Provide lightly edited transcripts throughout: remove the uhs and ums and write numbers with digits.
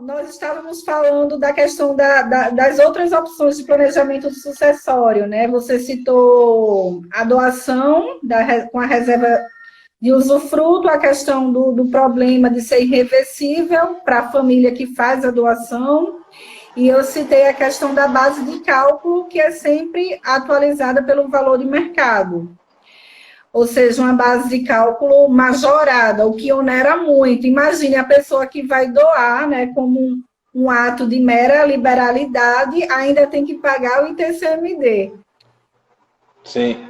nós estávamos falando da questão das outras opções de planejamento sucessório, né? Você citou a doação com a reserva de usufruto, a questão do problema de ser irreversível para a família que faz a doação, e eu citei a questão da base de cálculo, que é sempre atualizada pelo valor de mercado. Ou seja, uma base de cálculo majorada, o que onera muito. Imagine a pessoa que vai doar, né, como um ato de mera liberalidade, ainda tem que pagar o ITCMD. Sim.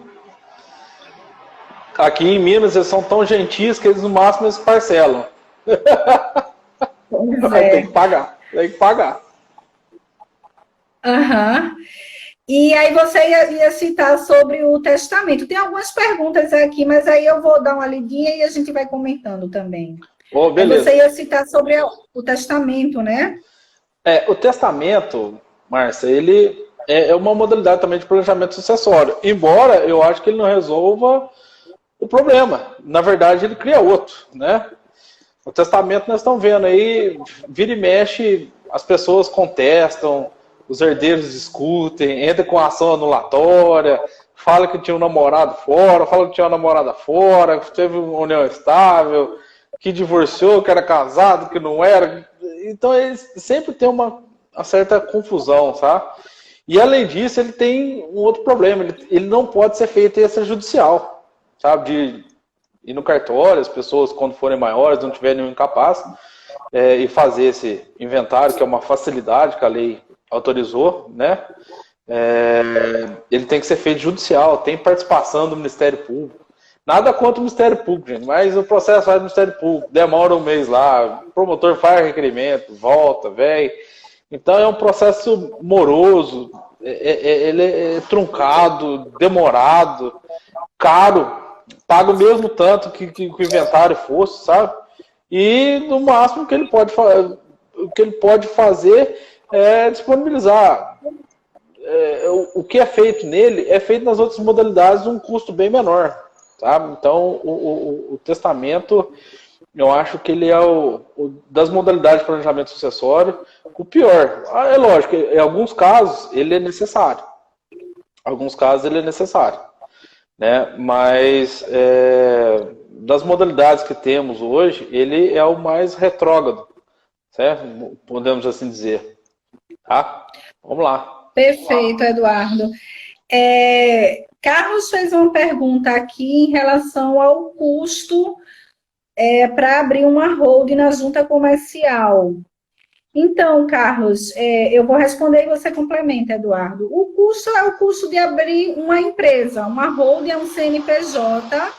Aqui em Minas, eles são tão gentis que eles, no máximo, eles parcelam. Tem que pagar, tem que pagar. Aham. E aí você ia citar sobre o testamento. Tem algumas perguntas aqui, mas aí eu vou dar uma lidinha e a gente vai comentando também. Oh, beleza. Você ia citar sobre o testamento, né? O testamento, Márcia, ele é uma modalidade também de planejamento sucessório. Embora eu acho que ele não resolva o problema. Na verdade, ele cria outro, né? O testamento nós estamos vendo aí, vira e mexe, as pessoas contestam, os herdeiros discutem, entra com ação anulatória, fala que tinha um namorado fora, fala que tinha uma namorada fora, que teve uma união estável, que divorciou, que era casado, que não era. Então, ele sempre tem uma certa confusão, sabe? E, além disso, ele tem um outro problema. Ele não pode ser feito extrajudicial, sabe? De ir no cartório, as pessoas, quando forem maiores, não tiverem nenhum incapaz, e fazer esse inventário, que é uma facilidade que a lei autorizou, né? Ele tem que ser feito judicial, tem participação do Ministério Público. Nada contra o Ministério Público, gente, mas o processo vai do Ministério Público, demora um mês lá, o promotor faz requerimento, volta, vem. Então é um processo moroso, ele é truncado, demorado, caro, paga o mesmo tanto que o inventário fosse, sabe? E no máximo o que ele pode fazer é disponibilizar. O que é feito nele é feito nas outras modalidades um custo bem menor, sabe? Então o testamento, eu acho que ele é das modalidades de planejamento sucessório o pior. É lógico, em alguns casos ele é necessário. Né? Mas das modalidades que temos hoje, ele é o mais retrógrado, certo? Podemos assim dizer. Tá? Vamos lá. Perfeito, Eduardo. Carlos fez uma pergunta aqui em relação ao custo para abrir uma holding na junta comercial. Então, Carlos, eu vou responder e você complementa, Eduardo. O custo é o custo de abrir uma empresa, uma holding é um CNPJ,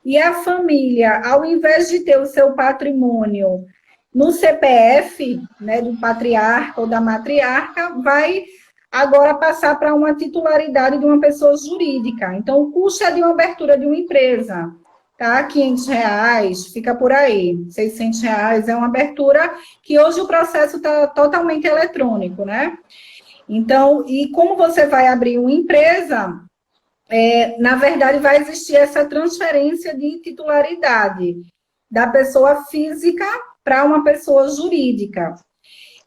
e a família, ao invés de ter o seu patrimônio no CPF, né, do patriarca ou da matriarca, vai agora passar para uma titularidade de uma pessoa jurídica. Então, o custo é de uma abertura de uma empresa, tá? R$500, fica por aí. R$600 é uma abertura que hoje o processo está totalmente eletrônico, né? Então, e como você vai abrir uma empresa, na verdade, vai existir essa transferência de titularidade da pessoa física para uma pessoa jurídica.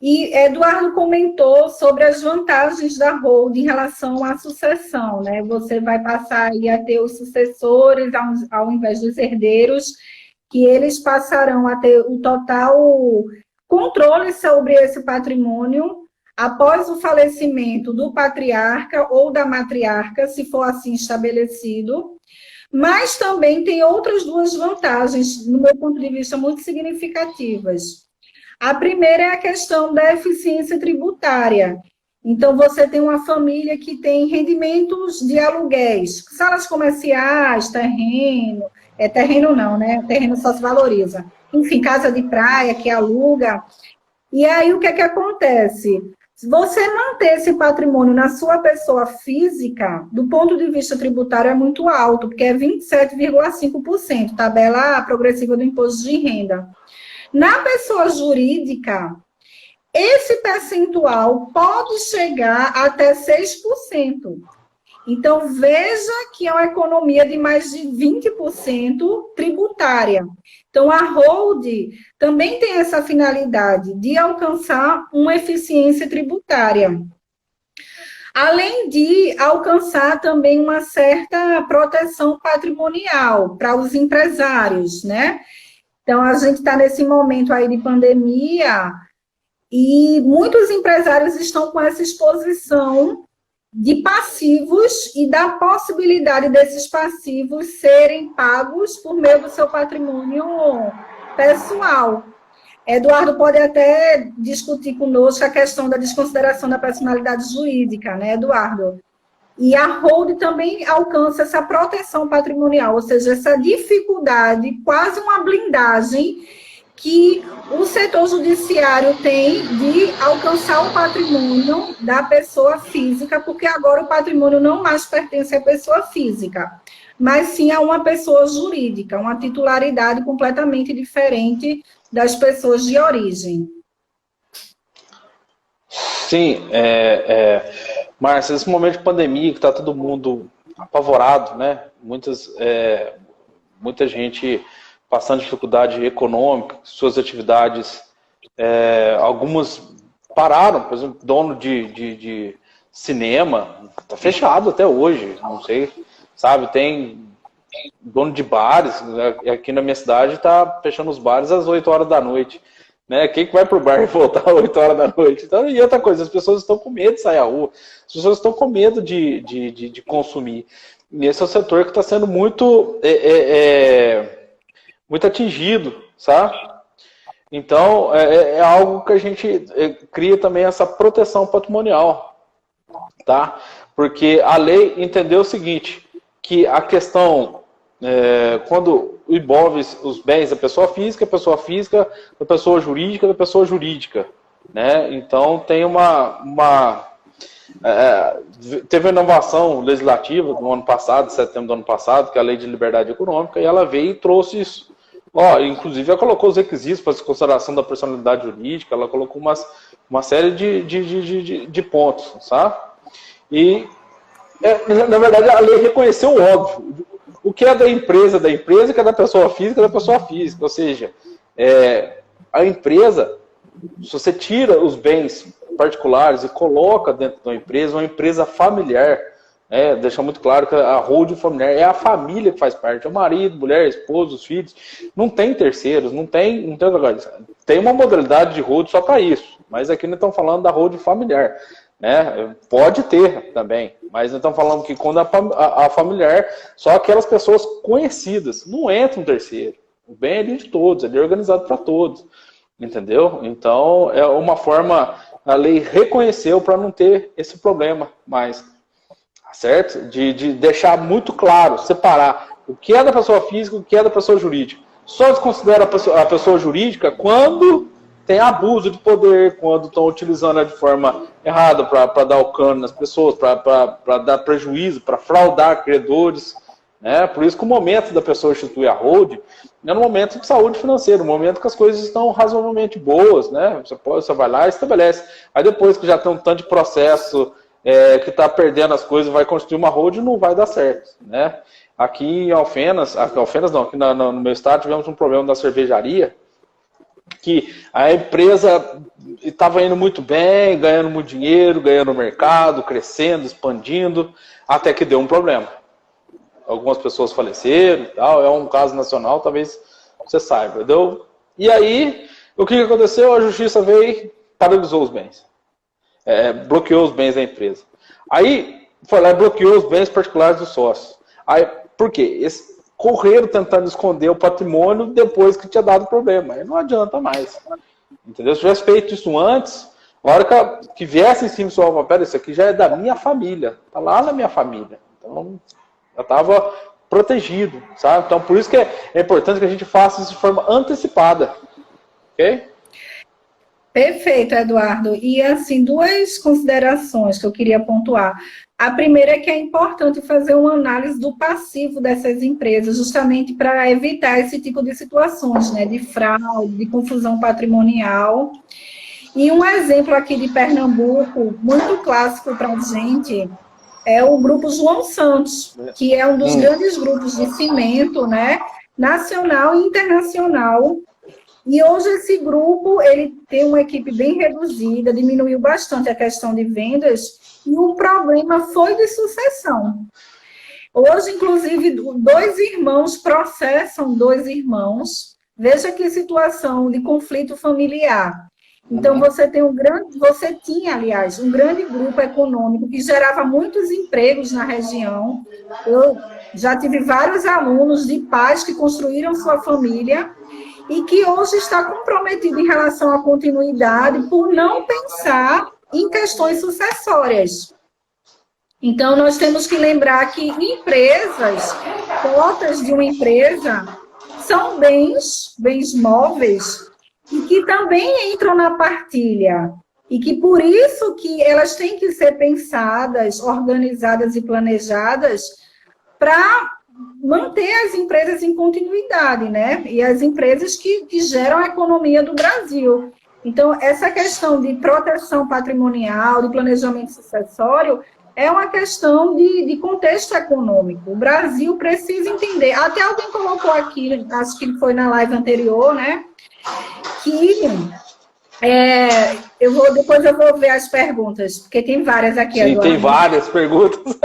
E Eduardo comentou sobre as vantagens da holding em relação à sucessão, né? Você vai passar aí a ter os sucessores ao invés dos herdeiros, que eles passarão a ter o total controle sobre esse patrimônio após o falecimento do patriarca ou da matriarca, se for assim estabelecido. Mas também tem outras duas vantagens, no meu ponto de vista, muito significativas. A primeira é a questão da eficiência tributária. Então, você tem uma família que tem rendimentos de aluguéis, salas comerciais, terreno não, né? Terreno só se valoriza. Enfim, casa de praia que aluga. E aí, o que é que acontece? Se você manter esse patrimônio na sua pessoa física, do ponto de vista tributário é muito alto, porque é 27,5%, tabela progressiva do imposto de renda. Na pessoa jurídica, esse percentual pode chegar até 6%. Então, veja que é uma economia de mais de 20% tributária. Então, a hold também tem essa finalidade de alcançar uma eficiência tributária. Além de alcançar também uma certa proteção patrimonial para os empresários, né? Então, a gente está nesse momento aí de pandemia e muitos empresários estão com essa exposição de passivos e da possibilidade desses passivos serem pagos por meio do seu patrimônio pessoal. Eduardo pode até discutir conosco a questão da desconsideração da personalidade jurídica, né, Eduardo? E a hold também alcança essa proteção patrimonial, ou seja, essa dificuldade, quase uma blindagem que o setor judiciário tem de alcançar o patrimônio da pessoa física, porque agora o patrimônio não mais pertence à pessoa física, mas sim a uma pessoa jurídica, uma titularidade completamente diferente das pessoas de origem. Sim, Márcia, nesse momento de pandemia, que está todo mundo apavorado, né? Muita gente passando dificuldade econômica, suas atividades, algumas pararam, por exemplo, dono de cinema, está fechado até hoje, não sei, sabe, tem dono de bares, né? Aqui na minha cidade está fechando os bares às 8 horas da noite, né? Quem que vai pro bar e voltar às 8 horas da noite? Então, e outra coisa, as pessoas estão com medo de sair à rua, as pessoas estão com medo de consumir, e esse é o setor que está sendo muito atingido, sabe? Então, é algo que a gente cria também essa proteção patrimonial, tá? Porque a lei entendeu o seguinte, que a questão, quando envolve os bens da pessoa física, da pessoa jurídica, né? Então, tem teve uma inovação legislativa no ano passado, setembro do ano passado, que é a Lei de Liberdade Econômica, e ela veio e trouxe isso. Inclusive, ela colocou os requisitos para a consideração da personalidade jurídica, ela colocou uma série de pontos, sabe? E, na verdade, a lei reconheceu o óbvio. O que é da empresa, e o que é da pessoa física. Ou seja, a empresa, se você tira os bens particulares e coloca dentro de uma empresa familiar, deixa muito claro que a holding familiar é a família que faz parte, é o marido, mulher, esposo, os filhos, não tem terceiros, não tem outra coisa. Tem uma modalidade de holding só para isso, mas aqui nós estamos falando da holding familiar, né? Pode ter também, mas nós estamos falando que quando a familiar, só aquelas pessoas conhecidas, não entra um terceiro, o bem é ali de todos, ele é organizado para todos, entendeu? Então é uma forma, a lei reconheceu para não ter esse problema mais. Certo? De deixar muito claro, separar o que é da pessoa física e o que é da pessoa jurídica. Só desconsidera a pessoa jurídica quando tem abuso de poder, quando estão utilizando de forma errada para dar o cano nas pessoas, para dar prejuízo, para fraudar credores. Né? Por isso que o momento da pessoa instituir a holding é no momento de saúde financeira, no momento que as coisas estão razoavelmente boas. Né? Você vai lá e estabelece. Aí depois que já tem um tanto de processo que está perdendo as coisas, vai construir uma holding, não vai dar certo, né? Aqui em Alfenas não, aqui no meu estado tivemos um problema da cervejaria, que a empresa estava indo muito bem, ganhando muito dinheiro, ganhando mercado, crescendo, expandindo, até que deu um problema. Algumas pessoas faleceram e tal, é um caso nacional, talvez você saiba, entendeu? E aí, o que aconteceu? A justiça veio e paralisou os bens. Bloqueou os bens da empresa. Aí, foi lá e bloqueou os bens particulares dos sócios. Aí, por quê? Eles correram tentando esconder o patrimônio depois que tinha dado problema. Aí não adianta mais. Entendeu? Se tivesse feito isso antes, a hora que viesse em cima do seu papel, isso aqui já é da minha família. Está lá na minha família. Então, já estava protegido, sabe? Então, por isso que é importante que a gente faça isso de forma antecipada. Ok? Perfeito, Eduardo. E, assim, duas considerações que eu queria pontuar. A primeira é que é importante fazer uma análise do passivo dessas empresas, justamente para evitar esse tipo de situações, né, de fraude, de confusão patrimonial. E um exemplo aqui de Pernambuco, muito clássico para a gente, é o Grupo João Santos, que é um dos grandes grupos de cimento, né, nacional e internacional. E hoje esse grupo, ele tem uma equipe bem reduzida, diminuiu bastante a questão de vendas, e o problema foi de sucessão. Hoje, inclusive, 2 irmãos processam 2 irmãos. Veja que situação de conflito familiar. Então, você tinha, aliás, um grande grupo econômico que gerava muitos empregos na região. Eu já tive vários alunos de pais que construíram sua família e que hoje está comprometido em relação à continuidade por não pensar em questões sucessórias. Então, nós temos que lembrar que empresas, cotas de uma empresa, são bens móveis, e que também entram na partilha, e que por isso que elas têm que ser pensadas, organizadas e planejadas para manter as empresas em continuidade, né? E as empresas que geram a economia do Brasil. Então, essa questão de proteção patrimonial, de planejamento sucessório, é uma questão de contexto econômico. O Brasil precisa entender, até alguém colocou aqui, acho que foi na live anterior, né? Que depois eu vou ver as perguntas, porque tem várias aqui. Sim, agora. Tem várias perguntas.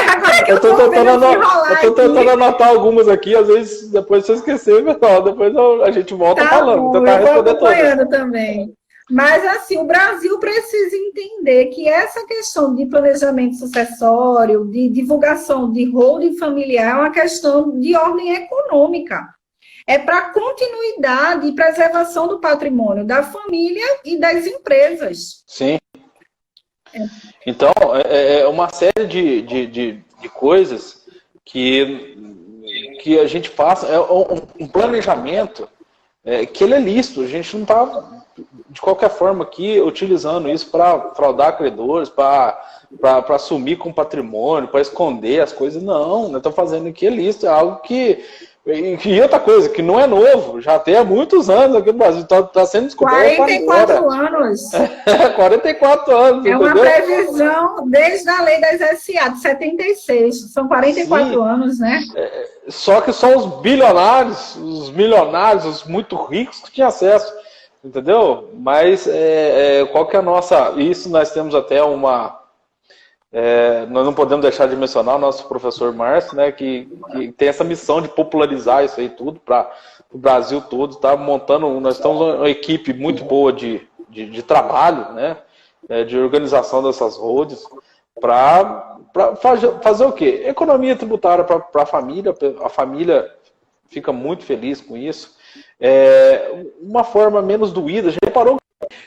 Agora que eu estou tentando anotar algumas aqui, às vezes depois se eu esquecer, pessoal, depois a gente volta falando. Bom, eu vou acompanhando também. Mas, assim, o Brasil precisa entender que essa questão de planejamento sucessório, de divulgação de holding familiar, é uma questão de ordem econômica. É para continuidade e preservação do patrimônio da família e das empresas. Sim. Então, é uma série de coisas que a gente passa, é um planejamento que ele é lícito. A gente não está, de qualquer forma, aqui utilizando isso para fraudar credores, para sumir com patrimônio, para esconder as coisas. Não, nós estamos fazendo aqui é lícito, é algo que... E outra coisa, que não é novo, já tem há muitos anos aqui no Brasil, está sendo descoberto 44 agora. anos. 44 anos, é uma entendeu? previsão desde a lei das SA, de 76. São 44 Sim. anos, né? Só que só os bilionários, os milionários, os muito ricos que tinham acesso, entendeu? Mas qual que é a nossa... Isso nós temos até uma... nós não podemos deixar de mencionar o nosso professor Márcio, né, que tem essa missão de popularizar isso aí tudo para o Brasil todo, tá montando, nós estamos uma equipe muito boa de trabalho, né, de organização dessas holdings, para fazer o quê? Economia tributária para a família fica muito feliz com isso, uma forma menos doída. Já reparou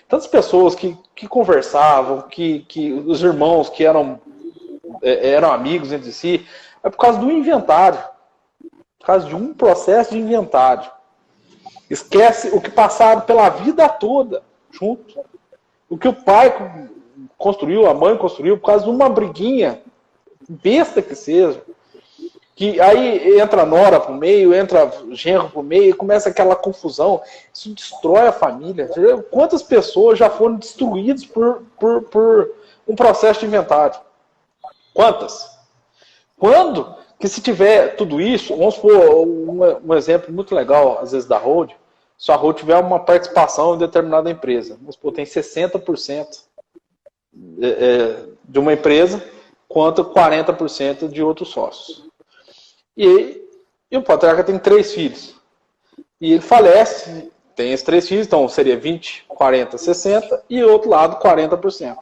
tantas pessoas que conversavam, que os irmãos que eram amigos entre si, é por causa do inventário, por causa de um processo de inventário. Esquece o que passaram pela vida toda junto, o que o pai construiu, a mãe construiu, por causa de uma briguinha besta que seja. Que aí entra a nora pro meio, entra genro pro meio, e começa aquela confusão. Isso destrói a família. Quantas pessoas já foram destruídas por um processo de inventário? Quantas? Quando que se tiver tudo isso, vamos supor um exemplo muito legal, às vezes da Hold, se a Hold tiver uma participação em determinada empresa, vamos supor, tem 60% de uma empresa, quanto 40% de outros sócios. E o patriarca tem 3 filhos. E ele falece, tem esses 3 filhos, então seria 20, 40, 60, e o outro lado 40%.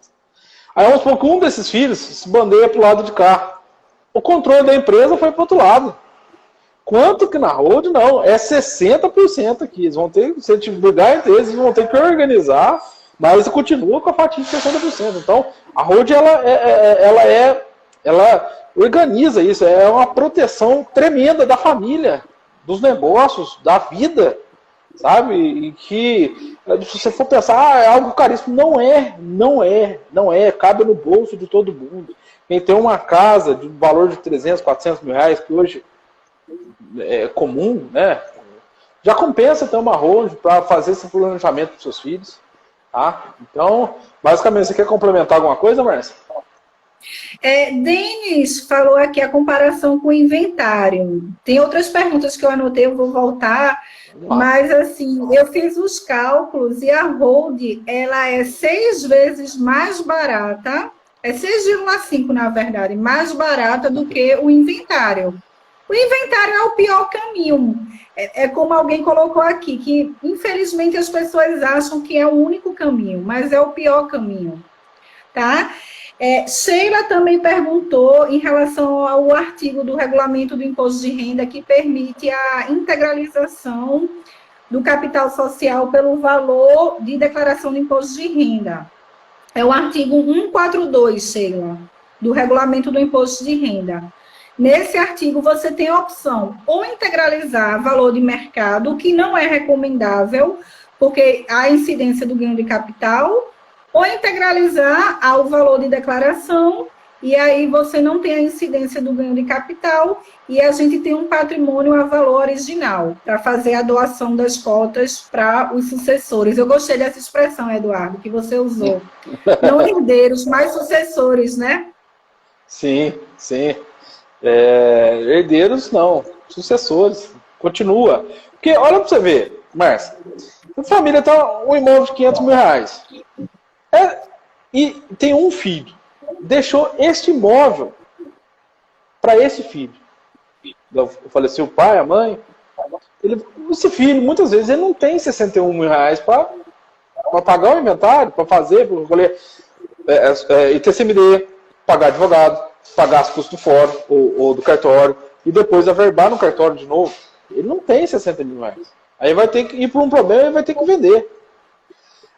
Aí vamos supor que um desses filhos se bandeia para o lado de cá. O controle da empresa foi para o outro lado. Quanto que na Hold não, é 60% aqui. Eles vão ter, se a gente brigar entre eles vão ter que organizar, mas continua com a fatia de 60%. Então, a Hold ela organiza isso, é uma proteção tremenda da família, dos negócios, da vida, sabe? E que, se você for pensar, é algo caríssimo. Não é, cabe no bolso de todo mundo. Quem tem uma casa de valor de 300, 400 mil reais, que hoje é comum, né? Já compensa ter uma Hold para fazer esse planejamento para os seus filhos, tá? Então, basicamente, você quer complementar alguma coisa, Márcia? Denis falou aqui a comparação com o inventário. Tem outras perguntas que eu anotei, eu vou voltar, mas assim, eu fiz os cálculos e a hold, ela é 6 vezes mais barata, é 6,5 na verdade, mais barata do que o inventário. O inventário é o pior caminho. É como alguém colocou aqui, que infelizmente as pessoas acham que é o único caminho, mas é o pior caminho, tá? Sheila também perguntou em relação ao artigo do Regulamento do Imposto de Renda que permite a integralização do capital social pelo valor de declaração de imposto de renda. É o artigo 142, Sheila, do Regulamento do Imposto de Renda. Nesse artigo, você tem a opção ou integralizar valor de mercado, o que não é recomendável, porque há incidência do ganho de capital, ou integralizar ao valor de declaração, e aí você não tem a incidência do ganho de capital, e a gente tem um patrimônio a valor original, para fazer a doação das cotas para os sucessores. Eu gostei dessa expressão, Eduardo, que você usou. Não herdeiros, mas sucessores, né? Sim, sim. Herdeiros não, sucessores. Continua. Porque, olha para você ver, Márcia, a família tem um imóvel de 500 mil reais. E tem um filho. Deixou este imóvel para esse filho. Eu faleceu o pai, a mãe. Esse filho, muitas vezes, ele não tem 61 mil reais para pagar o inventário, para fazer, para colher ITCMD, pagar advogado, pagar as custos do fórum ou do cartório, e depois averbar no cartório de novo. Ele não tem 60 mil reais. Aí vai ter que ir para um problema e vai ter que vender.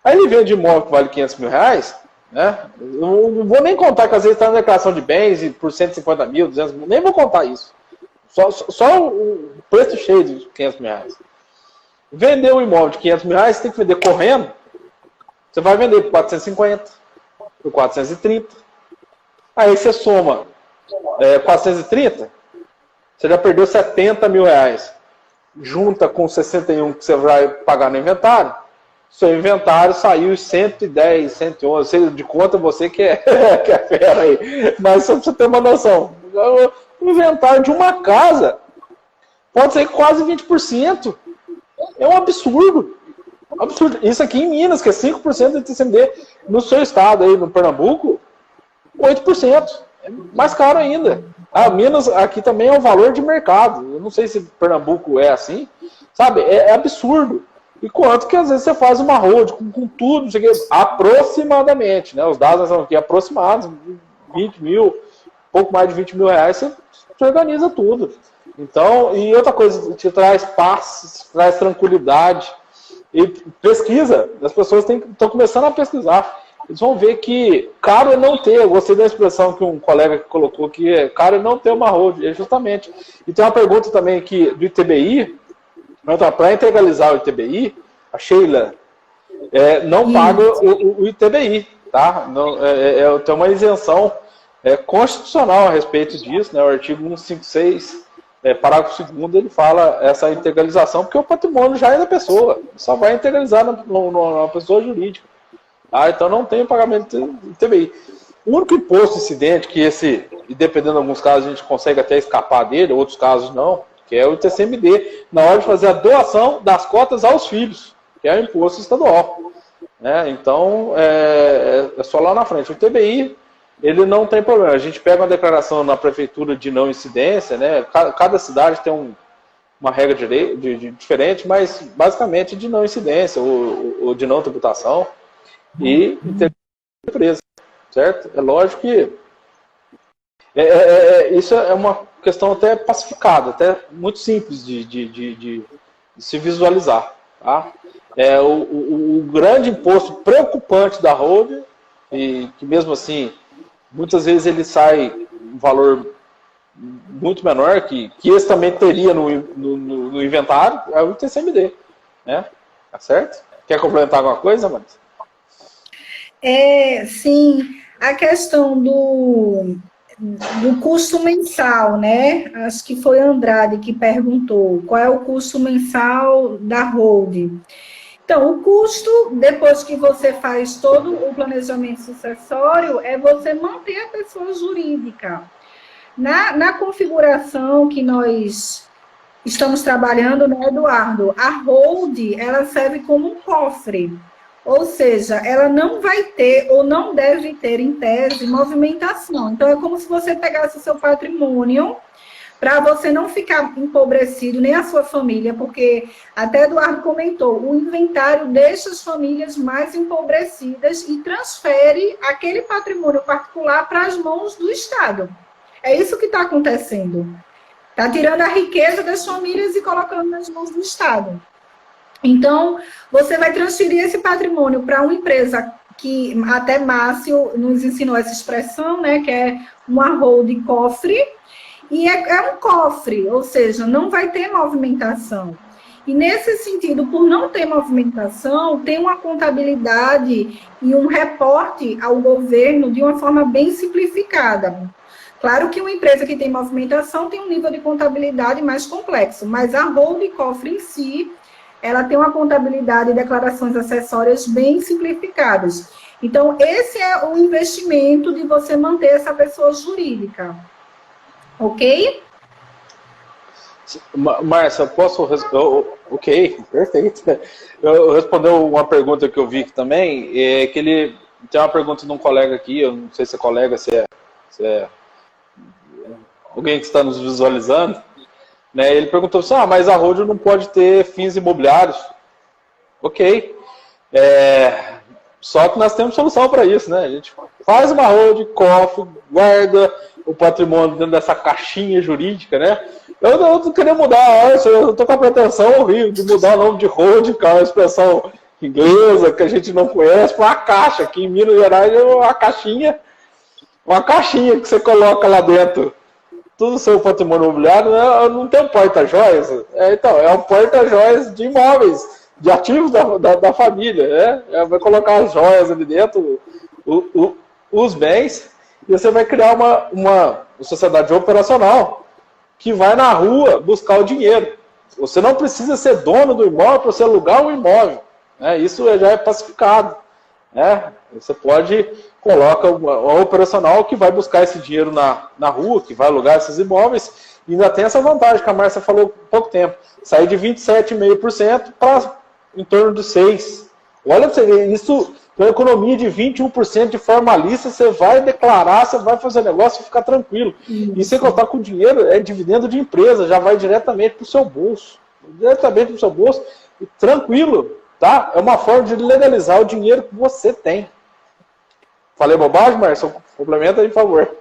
Aí ele vende imóvel que vale 500 mil reais, né? Eu não vou nem contar que às vezes está na declaração de bens e por 150 mil, 200 mil, nem vou contar isso. Só o preço cheio de 500 mil reais. Vender um imóvel de 500 mil reais, você tem que vender correndo, você vai vender por 450, por 430. Aí você soma 430, você já perdeu 70 mil reais. Junta com 61 que você vai pagar no inventário, seu inventário saiu 110, 111. De conta você que é fera aí. Mas só pra você ter uma noção. O inventário de uma casa pode ser quase 20%. É um absurdo. Absurdo. Isso aqui em Minas, que é 5% do ITCMD. No seu estado aí, no Pernambuco, 8%. É mais caro ainda. Minas aqui também é o valor de mercado. Eu não sei se Pernambuco é assim. Sabe? É absurdo. E quanto que às vezes você faz uma hold com tudo, aproximadamente, né? Os dados são aqui aproximados, 20 mil, pouco mais de 20 mil reais, você organiza tudo. Então, e outra coisa, te traz paz, traz tranquilidade. E pesquisa, as pessoas estão começando a pesquisar. Eles vão ver que caro é não ter. Eu gostei da expressão que um colega colocou, que é caro é não ter uma hold, justamente. E tem uma pergunta também aqui do ITBI. Para integralizar o ITBI, a Sheila não paga o ITBI, tá? Tem uma isenção constitucional a respeito disso, né? O artigo 156, parágrafo 2º, ele fala essa integralização, porque o patrimônio já é da pessoa, só vai integralizar na pessoa jurídica. Tá? Então não tem pagamento do ITBI. O único imposto incidente que e dependendo de alguns casos a gente consegue até escapar dele, outros casos não, que é o ITCMD, na hora de fazer a doação das cotas aos filhos, que é o imposto estadual. Né? Então, é só lá na frente. O ITBI, ele não tem problema. A gente pega uma declaração na prefeitura de não incidência, né? Cada cidade tem uma regra diferente, mas basicamente de não incidência, ou de não tributação, e empresa, certo? É lógico que isso é uma questão até pacificada, até muito simples de se visualizar. Tá? O grande imposto preocupante da hold, e que mesmo assim, muitas vezes ele sai um valor muito menor, que esse também teria no inventário, é o ITCMD. Né? Tá certo? Quer complementar alguma coisa, Marisa? Sim, a questão do custo mensal, né? Acho que foi Andrade que perguntou qual é o custo mensal da holding. Então, o custo, depois que você faz todo o planejamento sucessório, é você manter a pessoa jurídica. Na configuração que nós estamos trabalhando, né, Eduardo, a hold, ela serve como um cofre. Ou seja, ela não vai ter ou não deve ter, em tese, movimentação. Então, é como se você pegasse o seu patrimônio para você não ficar empobrecido, nem a sua família, porque até Eduardo comentou, o inventário deixa as famílias mais empobrecidas e transfere aquele patrimônio particular para as mãos do Estado. É isso que está acontecendo. Está tirando a riqueza das famílias e colocando nas mãos do Estado. Então, você vai transferir esse patrimônio para uma empresa que até Márcio nos ensinou essa expressão, né, que é uma holding cofre, e é um cofre, ou seja, não vai ter movimentação. E nesse sentido, por não ter movimentação, tem uma contabilidade e um reporte ao governo de uma forma bem simplificada. Claro que uma empresa que tem movimentação tem um nível de contabilidade mais complexo, mas a holding cofre em si, ela tem uma contabilidade e declarações acessórias bem simplificadas. Então, esse é o investimento de você manter essa pessoa jurídica. Ok? Márcia, posso... Ok, perfeito. Eu responder uma pergunta que eu vi aqui também, é que ele tem uma pergunta de um colega aqui, eu não sei se é colega, se é alguém que está nos visualizando, né? Ele perguntou assim, mas a holding não pode ter fins imobiliários. Ok. Só que nós temos solução para isso, né? A gente faz uma holding, cofre, guarda o patrimônio dentro dessa caixinha jurídica, né? Eu não queria mudar, eu estou com a pretensão horrível de mudar o nome de holding, que é uma expressão inglesa que a gente não conhece, para uma caixa. Aqui em Minas Gerais é uma caixinha que você coloca lá dentro todo o seu patrimônio imobiliário, né? Não tem um porta-joias. Então, é um porta-joias de imóveis, de ativos da família. Vai colocar as joias ali dentro, os bens, e você vai criar uma sociedade operacional que vai na rua buscar o dinheiro. Você não precisa ser dono do imóvel para você alugar um imóvel. Isso já é pacificado. Você coloca uma operacional que vai buscar esse dinheiro na rua, que vai alugar esses imóveis, e ainda tem essa vantagem que a Márcia falou há pouco tempo, sair de 27,5% para em torno de 6%. Olha para você ver, isso é uma economia de 21% de formalista, você vai declarar, você vai fazer negócio e ficar tranquilo. E sem contar com o dinheiro, é dividendo de empresa, já vai diretamente para o seu bolso. E tranquilo, tá? É uma forma de legalizar o dinheiro que você tem. Falei bobagem, Márcio? Complementa aí, por favor.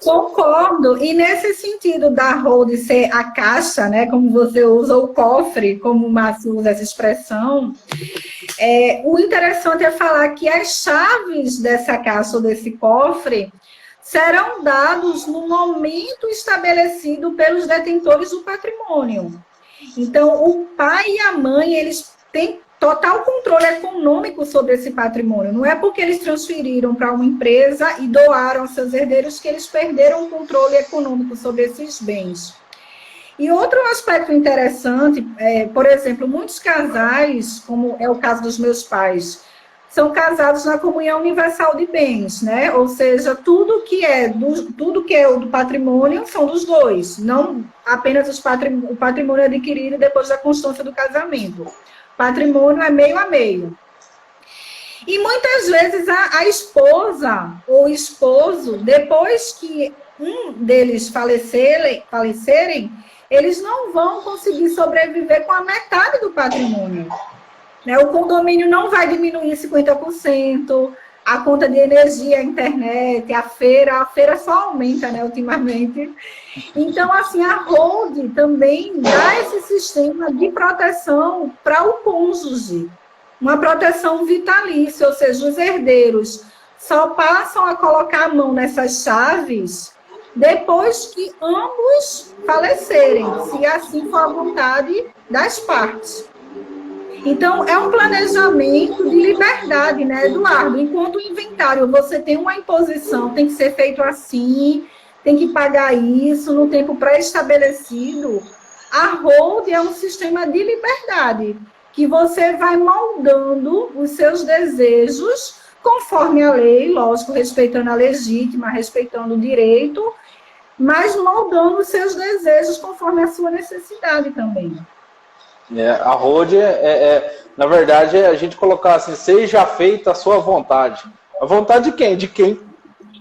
Concordo. E nesse sentido da holding ser a caixa, né, como você usa o cofre, como o Márcio usa essa expressão, o interessante é falar que as chaves dessa caixa ou desse cofre serão dados no momento estabelecido pelos detentores do patrimônio. Então, o pai e a mãe, eles têm total controle econômico sobre esse patrimônio. Não é porque eles transferiram para uma empresa e doaram aos seus herdeiros que eles perderam o controle econômico sobre esses bens. E outro aspecto interessante, por exemplo, muitos casais, como é o caso dos meus pais, são casados na comunhão universal de bens, né? Ou seja, tudo que é do patrimônio são dos dois, não apenas o patrimônio adquirido depois da constância do casamento. Patrimônio é meio a meio. E muitas vezes a esposa ou esposo, depois que um deles falecerem, eles não vão conseguir sobreviver com a metade do patrimônio. Né? O condomínio não vai diminuir 50%, a conta de energia, a internet, a feira só aumenta, né, ultimamente. Então, assim, a holding também dá esse sistema de proteção para o cônjuge, uma proteção vitalícia, ou seja, os herdeiros só passam a colocar a mão nessas chaves depois que ambos falecerem, se assim for a vontade das partes. Então, é um planejamento de liberdade, né, Eduardo? Enquanto o inventário, você tem uma imposição, tem que ser feito assim, tem que pagar isso no tempo pré-estabelecido, a holding é um sistema de liberdade, que você vai moldando os seus desejos conforme a lei, lógico, respeitando a legítima, respeitando o direito, mas moldando os seus desejos conforme a sua necessidade também. A road na verdade, é a gente colocar assim, seja feita a sua vontade. A vontade de quem? De quem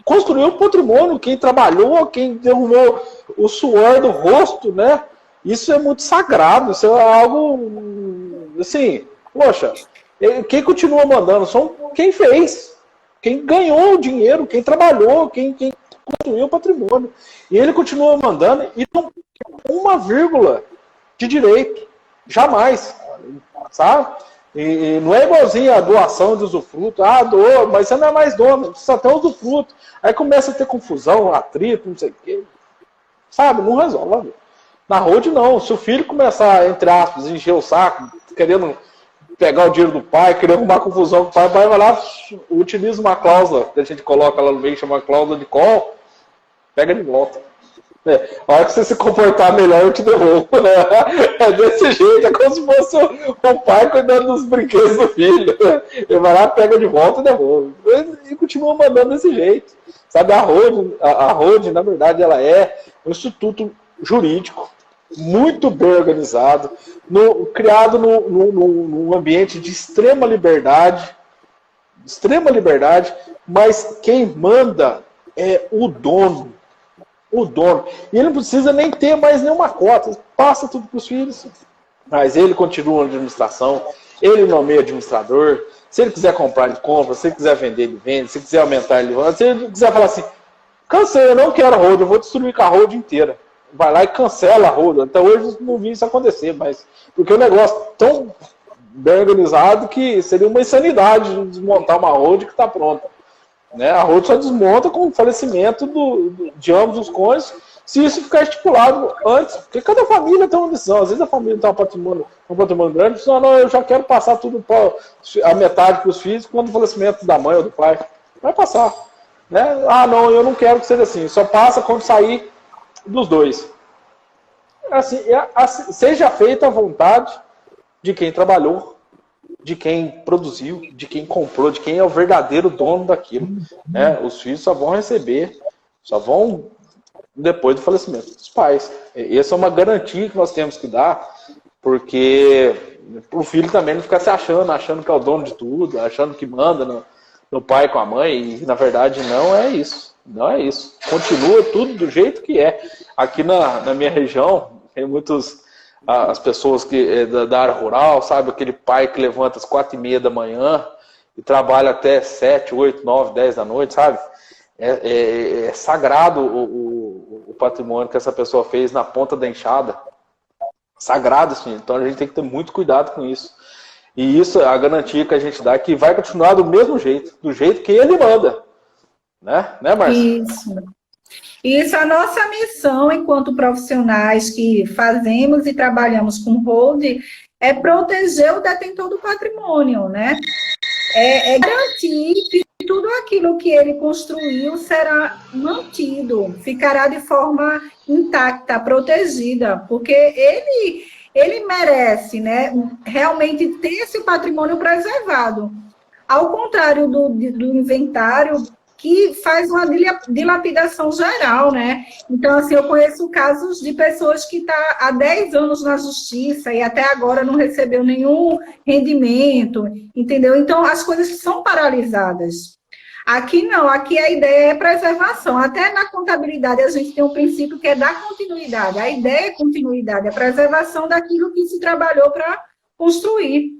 construiu o patrimônio, quem trabalhou, quem derrubou o suor do rosto, né? Isso é muito sagrado, isso é algo, assim, poxa, quem continua mandando são quem fez, quem ganhou o dinheiro, quem trabalhou, quem construiu o patrimônio. E ele continua mandando e não tem uma vírgula de direito, jamais, sabe? E não é igualzinho a doação de usufruto, doou, mas você não é mais dono, você só tem usufruto. Aí começa a ter confusão, atrito, não sei o quê, sabe? Não resolve. Na road não, se o filho começar, entre aspas, encher o saco, querendo pegar o dinheiro do pai, querendo arrumar confusão com o pai vai lá, utiliza uma cláusula, que a gente coloca lá no meio, chama cláusula de call, pega de volta. A hora que você se comportar melhor, eu te devolvo. É desse jeito, é como se fosse o pai cuidando dos brinquedos do filho. Ele vai lá, pega de volta e devolve. E continua mandando desse jeito. Sabe, a road, na verdade, ela é um instituto jurídico muito bem organizado, criado num ambiente de extrema liberdade, mas quem manda é o dono. E ele não precisa nem ter mais nenhuma cota, passa tudo para os filhos. Mas ele continua na administração, ele nomeia administrador, se ele quiser comprar, ele compra, se ele quiser vender, ele vende, se ele quiser aumentar, ele vende. Se ele quiser falar assim, cansei, eu não quero a road, eu vou destruir com a road inteira. Vai lá e cancela a road. Até hoje não vi isso acontecer, mas porque o negócio é tão bem organizado que seria uma insanidade de desmontar uma road que está pronta. Né? A road só desmonta com o falecimento de ambos os cônjuges, se isso ficar estipulado antes, porque cada família tem uma missão. Às vezes a família tem um patrimônio grande, não, eu já quero passar tudo a metade para os filhos quando o falecimento da mãe ou do pai. Vai passar. Né? Não, eu não quero que seja assim. Só passa quando sair dos dois. Assim, seja feita a vontade de quem trabalhou, de quem produziu, de quem comprou, de quem é o verdadeiro dono daquilo. Né? Os filhos só vão receber, só vão depois do falecimento dos pais. Essa é uma garantia que nós temos que dar, porque o filho também não ficar se achando que é o dono de tudo, achando que manda no pai com a mãe, e na verdade não é isso. Não é isso. Continua tudo do jeito que é. Aqui na minha região, tem muitos as pessoas da área rural, sabe? Aquele pai que levanta às 4h30 da manhã e trabalha até 7, 8, 9, 10 da noite, sabe? É sagrado o patrimônio que essa pessoa fez na ponta da enxada. Sagrado, assim. Então a gente tem que ter muito cuidado com isso. E isso é a garantia que a gente dá, que vai continuar do mesmo jeito, do jeito que ele manda. Né, Márcia? Isso, a nossa missão enquanto profissionais que fazemos e trabalhamos com holding é proteger o detentor do patrimônio, né? É garantir que tudo aquilo que ele construiu será mantido, ficará de forma intacta, protegida, porque ele merece, né, realmente ter esse patrimônio preservado. Ao contrário do inventário, que faz uma dilapidação geral, né? Então, assim, eu conheço casos de pessoas que estão há 10 anos na justiça e até agora não recebeu nenhum rendimento, entendeu? Então, as coisas são paralisadas. Aqui não, aqui a ideia é preservação. Até na contabilidade a gente tem um princípio que é da continuidade. A ideia é continuidade, é preservação daquilo que se trabalhou para construir.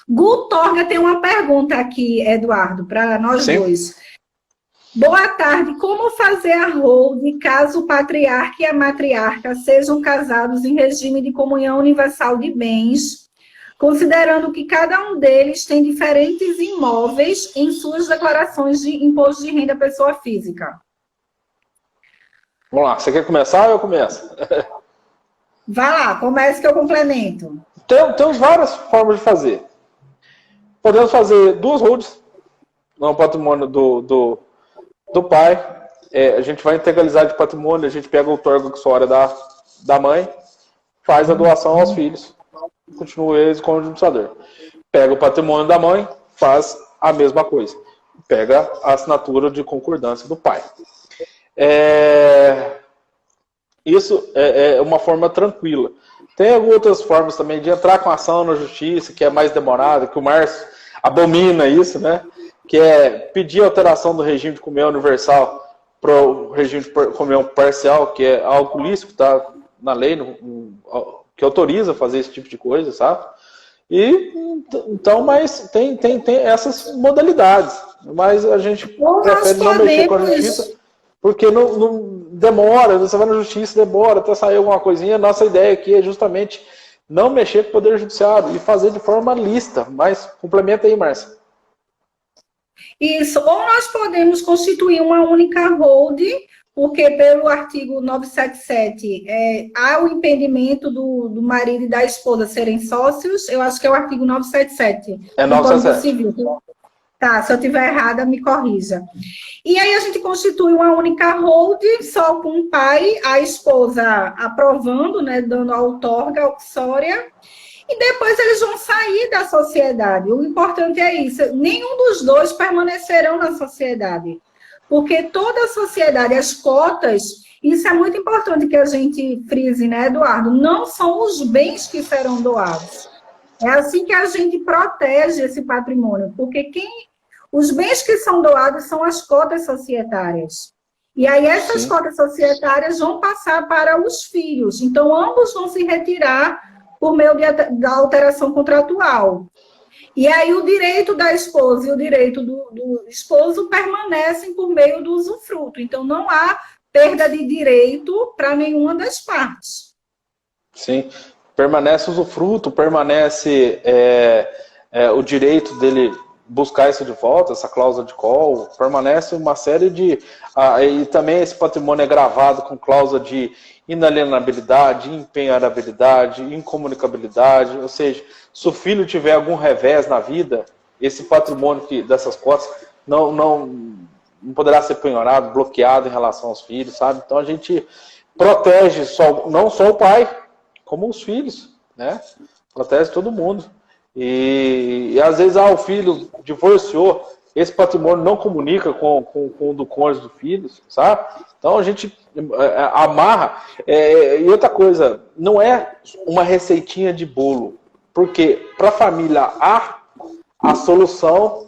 Gu Torga tem uma pergunta aqui, Eduardo, para nós dois. Boa tarde. Como fazer a holding caso o patriarca e a matriarca sejam casados em regime de comunhão universal de bens, considerando que cada um deles tem diferentes imóveis em suas declarações de imposto de renda pessoa física? Vamos lá. Você quer começar ou eu começo? Vai lá, comece que eu complemento. Temos várias formas de fazer. Podemos fazer 2 holds no patrimônio do pai. A gente vai integralizar de patrimônio, a gente pega o outorga que sua hora da mãe, faz a doação aos filhos. continua eles como administrador. Pega o patrimônio da mãe, faz a mesma coisa. Pega a assinatura de concordância do pai. Isso é uma forma tranquila. Tem algumas outras formas também de entrar com ação na justiça, que é mais demorada, que o Márcio abomina isso, né? Que é pedir alteração do regime de comunhão universal para o regime de comunhão parcial, que é algo lícito, está na lei, que autoriza fazer esse tipo de coisa, sabe? Então, mas tem essas modalidades. Mas a gente prefere não mexer com a justiça, porque não demora, você vai na justiça, demora até sair alguma coisinha. Nossa ideia aqui é justamente não mexer com o Poder Judiciário e fazer de forma lícita. Mas complementa aí, Márcia. Isso, ou nós podemos constituir uma única holding, porque pelo artigo 977 há o impedimento do marido e da esposa serem sócios, eu acho que é o artigo 977. É 977. Tá, se eu estiver errada, me corrija. E aí a gente constitui uma única holding, só com o pai, a esposa aprovando, né, dando a outorga, a uxória, e depois eles vão sair da sociedade. O importante é isso, nenhum dos dois permanecerão na sociedade, porque toda a sociedade, as cotas, isso é muito importante que a gente frise, né, Eduardo? Não são os bens que serão doados. É assim que a gente protege esse patrimônio, porque os bens que são doados são as cotas societárias. E aí essas cotas societárias vão passar para os filhos. Então, ambos vão se retirar por meio da alteração contratual. E aí o direito da esposa e o direito do esposo permanecem por meio do usufruto. Então, não há perda de direito para nenhuma das partes. Sim, permanece o usufruto, permanece o direito dele buscar isso de volta, essa cláusula de call, permanece uma série de... e também esse patrimônio é gravado com cláusula de inalienabilidade, empenhorabilidade, incomunicabilidade, ou seja, se o filho tiver algum revés na vida, esse patrimônio dessas cotas não poderá ser penhorado, bloqueado em relação aos filhos, sabe? Então a gente protege não só o pai, como os filhos, né? Protege todo mundo. E às vezes o filho divorciou, esse patrimônio não comunica com o do cônjuge do filho, sabe? Então a gente amarra. E outra coisa, não é uma receitinha de bolo, porque para a família a solução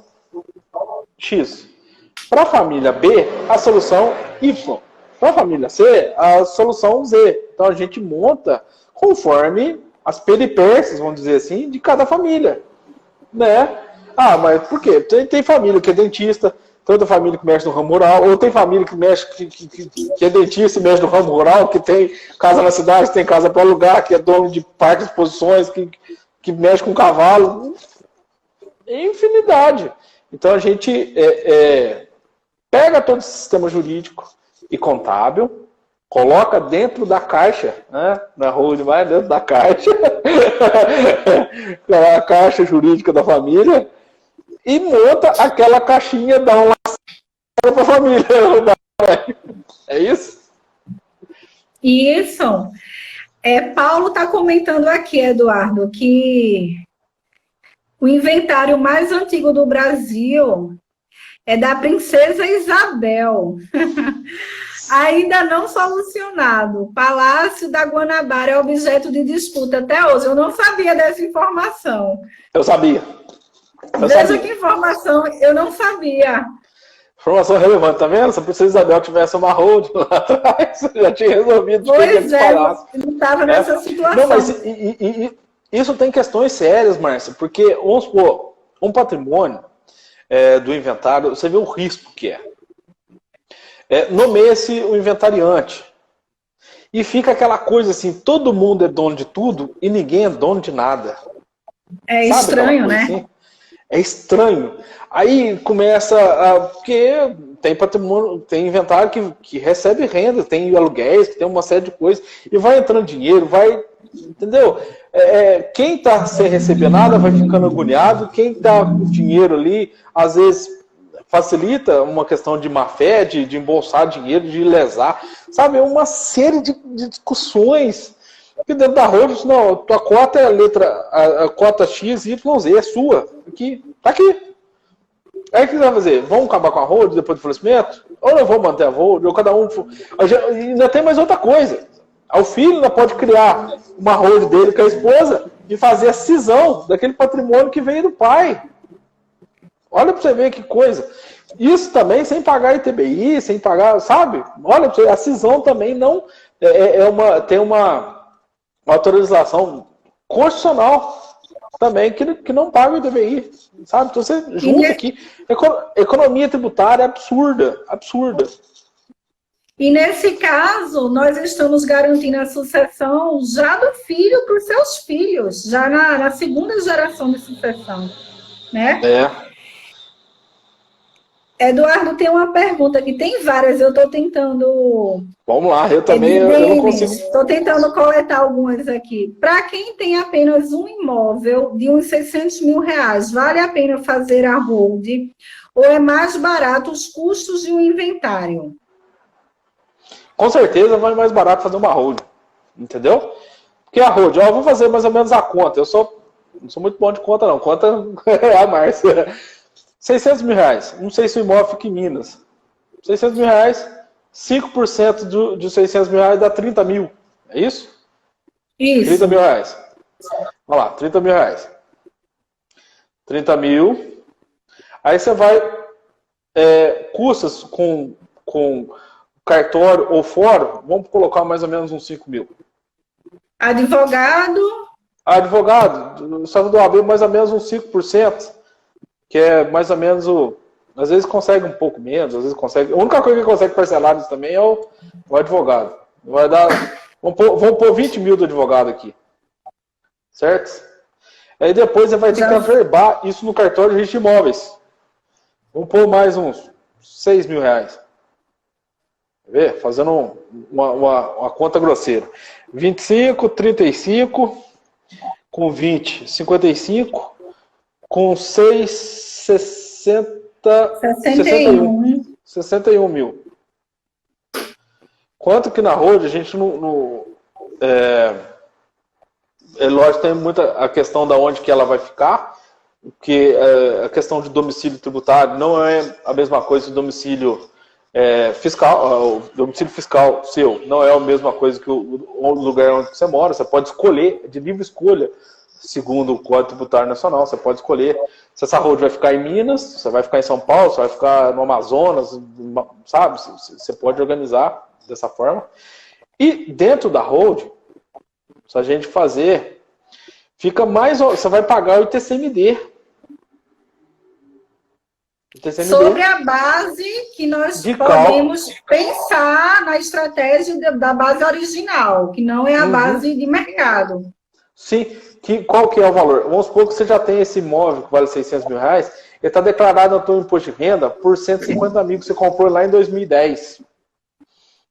X. Para a família B, a solução Y. Para a família C, a solução Z. Então a gente monta conforme as peripécias, vamos dizer assim, de cada família, né? Mas por quê? Tem família que é dentista, tem outra família que mexe no ramo rural, ou tem família que mexe, que é dentista e mexe no ramo rural, que tem casa na cidade, tem casa para alugar, que é dono de parques de exposições, que mexe com cavalo, infinidade. Então a gente pega todo esse sistema jurídico e contábil, coloca dentro da caixa, né? Na holding, mas dentro da caixa, a caixa jurídica da família, e monta aquela caixinha, dá uma para a família. É isso? Isso. Paulo está comentando aqui, Eduardo, que o inventário mais antigo do Brasil é da Princesa Isabel. Ainda não solucionado. Palácio da Guanabara é objeto de disputa até hoje. Eu não sabia dessa informação. Eu sabia. Veja que informação, eu não sabia. Informação relevante, tá vendo? Se a Princesa Isabel tivesse uma holding lá atrás, já tinha resolvido. Pois não estava nessa situação. Não, mas isso tem questões sérias, Márcia, porque, vamos supor, um patrimônio do inventário, você vê o risco que é. Nomeia-se o inventariante. E fica aquela coisa assim, todo mundo é dono de tudo e ninguém é dono de nada. É estranho, né? Assim? É estranho. Aí começa porque tem patrimônio, tem inventário que recebe renda, tem aluguéis, que tem uma série de coisas, e vai entrando dinheiro, entendeu? Quem está sem receber nada vai ficando agoniado, quem está com dinheiro ali, às vezes facilita uma questão de má-fé, de embolsar dinheiro, de lesar, sabe? É uma série de discussões Porque dentro da holding, não, tua cota é a cota X, Y, Z, é sua. Aqui, tá aqui. Aí o que você vai fazer? Vamos acabar com a holding depois do falecimento? Ou não vou manter a holding? Ou cada um... Ainda tem mais outra coisa. O filho ainda pode criar uma holding dele com a esposa e fazer a cisão daquele patrimônio que veio do pai. Olha para você ver que coisa. Isso também sem pagar ITBI, sem pagar, sabe? Olha para você, a cisão também não tem uma autorização constitucional também que não paga o ITBI, sabe? Então você junta aqui. Economia tributária absurda, absurda. E nesse caso, nós estamos garantindo a sucessão já do filho para os seus filhos, já na segunda geração de sucessão, né? Eduardo, tem uma pergunta aqui, tem várias, eu estou tentando... Vamos lá, eu também eu não consigo... Estou tentando coletar algumas aqui. Para quem tem apenas um imóvel de uns 600 mil reais, vale a pena fazer a holding ou é mais barato os custos de um inventário? Com certeza vai mais barato fazer uma holding, entendeu? Porque a holding, eu vou fazer mais ou menos a conta, não sou muito bom de conta não, conta é a Márcia... 600 mil reais. Não sei se o imóvel fica em Minas. 600 mil reais, 5% de 600 mil reais dá 30 mil. É isso? Isso. 30 mil reais. Olha lá, 30 mil reais. 30 mil. Aí você vai, custas com cartório ou fórum, vamos colocar mais ou menos uns 5 mil. Advogado? Advogado, no estado do AB, mais ou menos uns 5%. Que é mais ou menos às vezes consegue um pouco menos, às vezes consegue... A única coisa que consegue parcelar isso também é o advogado. Vai dar... Vamos pôr 20 mil do advogado aqui. Certo? Aí depois você vai ter que averbar isso no cartório de registro de imóveis. Vamos pôr mais uns 6 mil reais. Quer ver? Fazendo uma conta grosseira. 25, 35, com 20, 55... Com 6, 61 mil. Quanto que na holding a gente não lógico, tem muita a questão da onde que ela vai ficar, porque a questão de domicílio tributário não é a mesma coisa que o domicílio fiscal. O domicílio fiscal seu não é a mesma coisa que o lugar onde você mora. Você pode escolher, de livre escolha, segundo o Código Tributário Nacional, você pode escolher se essa holding vai ficar em Minas, você vai ficar em São Paulo, você vai ficar no Amazonas, sabe? Você pode organizar dessa forma. E dentro da holding, se a gente fazer, fica mais... Você vai pagar o ITCMD. Sobre a base que nós podemos pensar na estratégia da base original, que não é a base de mercado. Sim. Qual que é o valor? Vamos supor que você já tem esse imóvel que vale 600 mil reais, ele está declarado no seu imposto de renda por 150 mil que você comprou lá em 2010.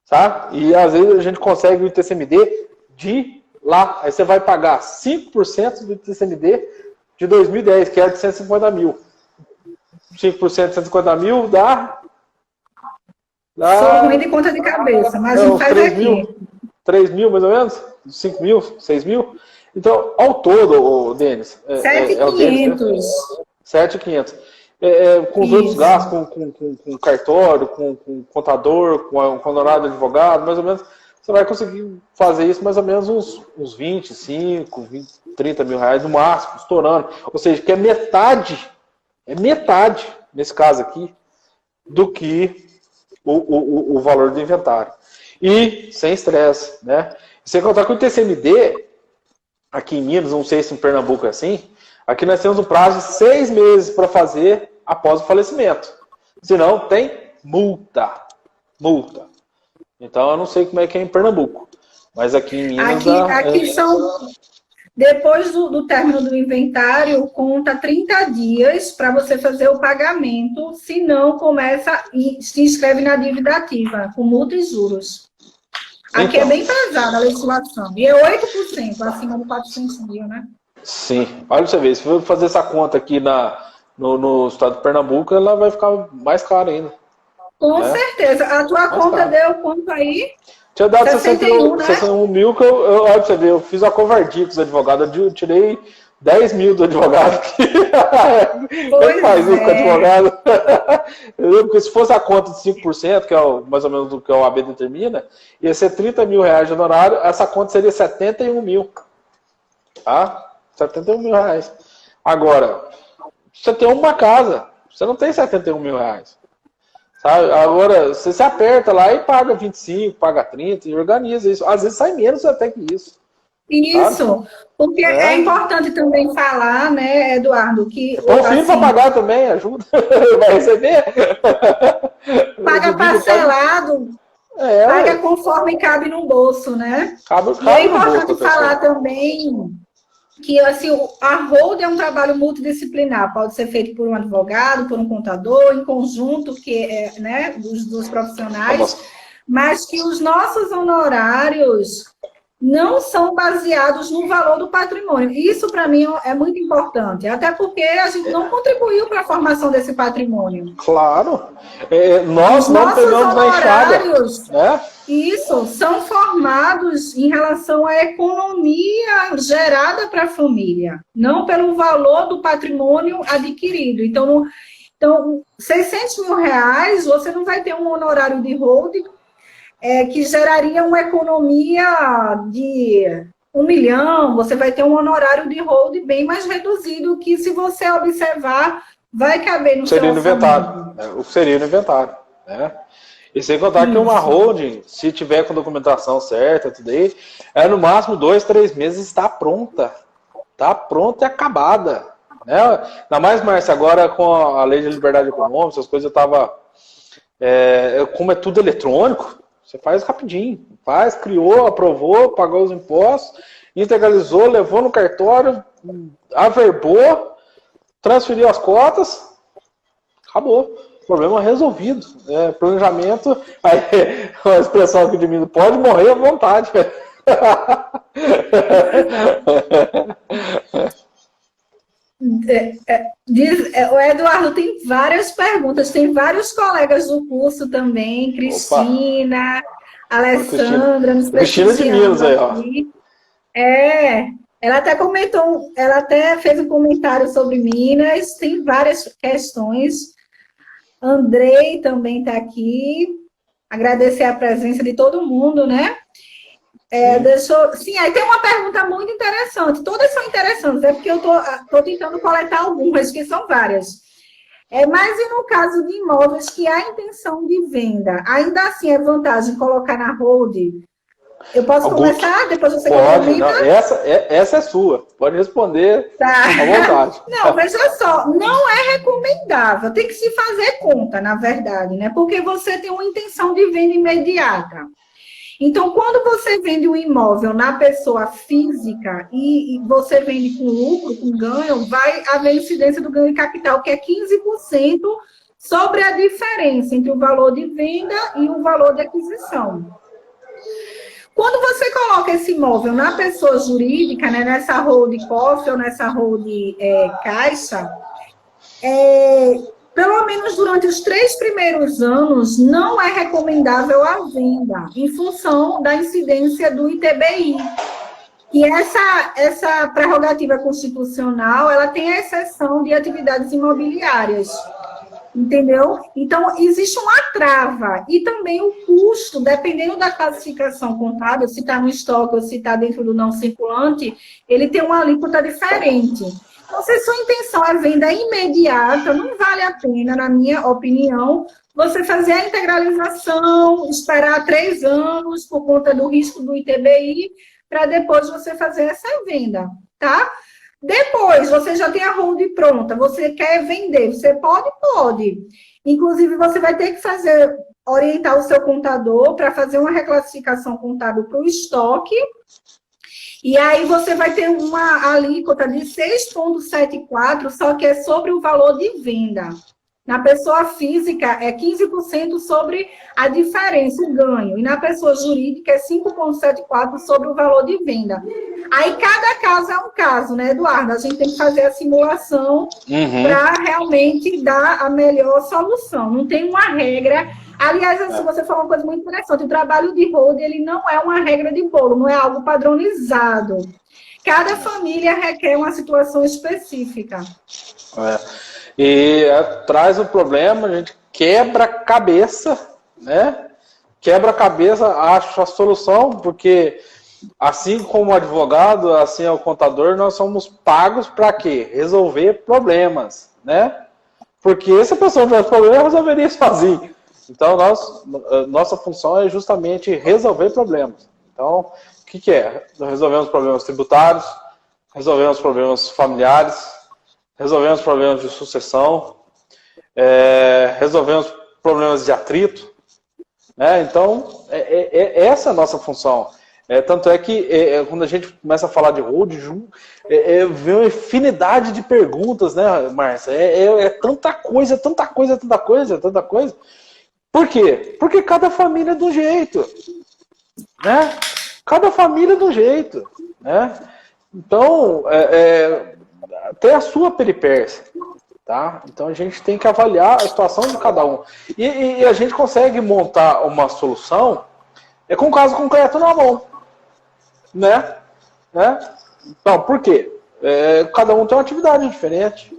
Tá? E às vezes a gente consegue o ITCMD de lá. Aí você vai pagar 5% do ITCMD de 2010, que é de 150 mil. 5% de 150 mil dá... Sou ruim de conta de cabeça, mas não faz 3 aqui. Mil, 3 mil mais ou menos? 5 mil? 6 mil? Então, ao todo, Denis... 7.500. 7.500. Com os outros gastos, com cartório, com contador, com honorário de advogado, mais ou menos, você vai conseguir fazer isso mais ou menos uns 25, 20, 30 mil reais no máximo, estourando. Ou seja, que é metade, nesse caso aqui, do que o valor do inventário. E sem estresse, né? Sem contar que o TCMD... Aqui em Minas, não sei se em Pernambuco é assim, aqui nós temos um prazo de 6 meses para fazer após o falecimento. Senão, tem multa. Multa. Então, eu não sei como é que é em Pernambuco. Mas aqui em Minas... Aqui são... Depois do término do inventário, conta 30 dias para você fazer o pagamento, senão começa e se inscreve na dívida ativa, com multa e juros. Aqui então, é bem pesada a legislação. E é 8% acima de 400 mil, né? Sim. Olha pra você ver, se for fazer essa conta aqui no estado de Pernambuco, ela vai ficar mais cara ainda. Com certeza. A tua conta deu quanto aí? Tinha dado 61, né? 61 mil que olha pra você ver, eu fiz a covardia com os advogados, eu tirei 10 mil do advogado. Quem faz isso com o advogado? Porque se fosse a conta de 5%, que é mais ou menos o que o AB determina, ia ser 30 mil reais de honorário, essa conta seria 71 mil. Tá? 71 mil reais. Agora, você tem uma casa, você não tem 71 mil reais. Sabe? Agora, você se aperta lá e paga 25, paga 30 e organiza isso. Às vezes sai menos até que isso. Isso, Sabe? porque é importante também falar, né, Eduardo, que Põe o filho assim, para pagar também, ajuda. Vai receber. paga parcelado, paga conforme cabe no bolso, né? Cabe e é no importante bolso, falar também que assim, a hold é um trabalho multidisciplinar, pode ser feito por um advogado, por um contador, em conjunto, que é, né, dos profissionais, mas que os nossos honorários não são baseados no valor do patrimônio. Isso, para mim, é muito importante, até porque a gente não contribuiu para a formação desse patrimônio. Claro. Nós não pegamos na enxada. Né? Isso, são formados em relação à economia gerada para a família, não pelo valor do patrimônio adquirido. Então, 600 mil reais, você não vai ter um honorário de holding que geraria uma economia de 1 milhão, você vai ter um honorário de hold bem mais reduzido, que se você observar, vai caber no seu inventário. Seria no inventário. Né? E sem contar que uma holding, se tiver com a documentação certa, tudo aí, no máximo 2, 3 meses está pronta. Está pronta e acabada. Né? Ainda mais, Márcia, agora com a lei de liberdade econômica, essas coisas eu estava... como é tudo eletrônico, você faz rapidinho. Criou, aprovou, pagou os impostos, integralizou, levou no cartório, averbou, transferiu as cotas, acabou. Problema resolvido. Planejamento, aí a expressão aqui de mim, pode morrer à vontade. O Eduardo tem várias perguntas, tem vários colegas do curso também, Cristina, Alessandra, nos Cristina de Minas aí, ó. Ela até comentou, ela até fez um comentário sobre Minas, tem várias questões. Andrei também está aqui, agradecer a presença de todo mundo, né? Sim, aí tem uma pergunta muito interessante. Todas são interessantes, porque eu estou tentando coletar algumas, que são várias. Mas e no caso de imóveis que há intenção de venda, ainda assim é vantagem colocar na hold? Eu posso começar? Depois você complementa? Essa é sua. Pode responder à vontade. Não, veja só, não é recomendável. Tem que se fazer conta, na verdade, né? Porque você tem uma intenção de venda imediata. Então, quando você vende um imóvel na pessoa física e você vende com lucro, com ganho, vai haver incidência do ganho de capital, que é 15% sobre a diferença entre o valor de venda e o valor de aquisição. Quando você coloca esse imóvel na pessoa jurídica, né, nessa hold cofre ou nessa hold caixa, pelo menos durante os 3 primeiros anos, não é recomendável a venda, em função da incidência do ITBI. E essa prerrogativa constitucional, ela tem a exceção de atividades imobiliárias. Entendeu? Então, existe uma trava. E também o custo, dependendo da classificação contábil, se está no estoque ou se está dentro do não circulante, ele tem uma alíquota diferente. Então, se sua intenção é venda imediata, não vale a pena, na minha opinião, você fazer a integralização, esperar 3 anos por conta do risco do ITBI, para depois você fazer essa venda, tá? Depois, você já tem a hold pronta, você quer vender, você pode? Pode. Inclusive, você vai ter que orientar o seu contador para fazer uma reclassificação contábil para o estoque, e aí você vai ter uma alíquota de 6,74, só que é sobre o valor de venda, Na pessoa física é 15% sobre a diferença, o ganho. E na pessoa jurídica é 5,74% sobre o valor de venda. Aí cada caso é um caso, né, Eduardo? A gente tem que fazer a simulação para realmente dar a melhor solução. Não tem uma regra. Aliás, assim, você falou uma coisa muito interessante. O trabalho de holding, ele não é uma regra de bolo, não é algo padronizado. Cada família requer uma situação específica. E traz o problema, a gente quebra a cabeça, né? Quebra a cabeça, acha a solução, porque assim como o advogado, assim é o contador, nós somos pagos para quê? Resolver problemas, né? Porque se a pessoa não tivesse problema, ela resolveria sozinho. Então, nossa função é justamente resolver problemas. Então, o que é? Nós resolvemos problemas tributários, resolvemos problemas familiares, resolvemos problemas de sucessão, resolvemos problemas de atrito, né? Então, essa é a nossa função. Tanto é que quando a gente começa a falar de holding, vem uma infinidade de perguntas, né, Márcia? Tanta coisa, tanta coisa, tanta coisa, tanta coisa. Por quê? Porque cada família é de um jeito, né? Cada família é de um jeito, né? Então, tem a sua peripécia, tá? Então a gente tem que avaliar a situação de cada um. E a gente consegue montar uma solução com o caso concreto na mão, né? Então, por quê? Cada um tem uma atividade diferente.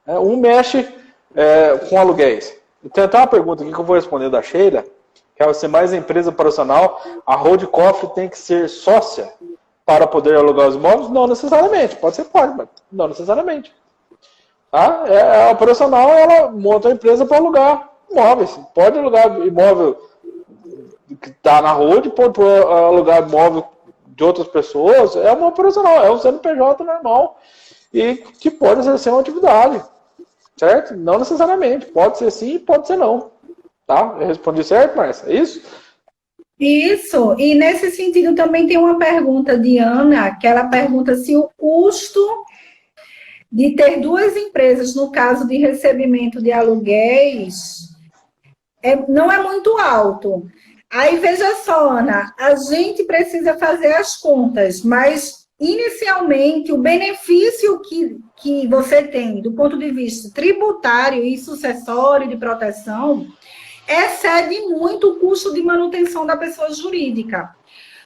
Um mexe com aluguéis. Tem até uma pergunta aqui que eu vou responder da Sheila, que é você mais empresa profissional, a Hold Cofre tem que ser sócia para poder alugar os imóveis? Não necessariamente. Pode ser, pode, mas não necessariamente. Tá? A profissional, ela monta a empresa para alugar imóveis. Pode alugar imóvel que está na Hold, pode alugar imóvel de outras pessoas. É uma profissional, é um CNPJ normal e que pode exercer uma atividade. Certo? Não necessariamente. Pode ser sim, pode ser não. Tá? Eu respondi certo, Márcia? É isso? Isso. E nesse sentido também tem uma pergunta de Ana, que ela pergunta se o custo de ter duas empresas, no caso de recebimento de aluguéis, não é muito alto. Aí, veja só, Ana, a gente precisa fazer as contas, mas inicialmente, o benefício que você tem do ponto de vista tributário e sucessório de proteção excede muito o custo de manutenção da pessoa jurídica.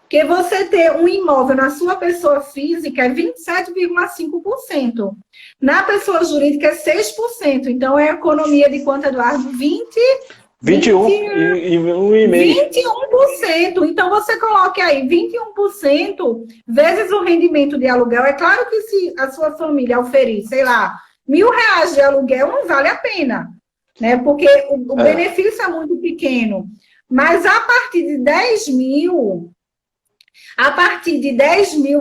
Porque você ter um imóvel na sua pessoa física é 27,5%. Na pessoa jurídica é 6%. Então, é economia de quanto, Eduardo? 21%. Então, você coloque aí 21% vezes o rendimento de aluguel. É claro que se a sua família oferir, sei lá, R$1.000 de aluguel, não vale a pena, né? Porque o benefício é muito pequeno. Mas a partir de 10 mil,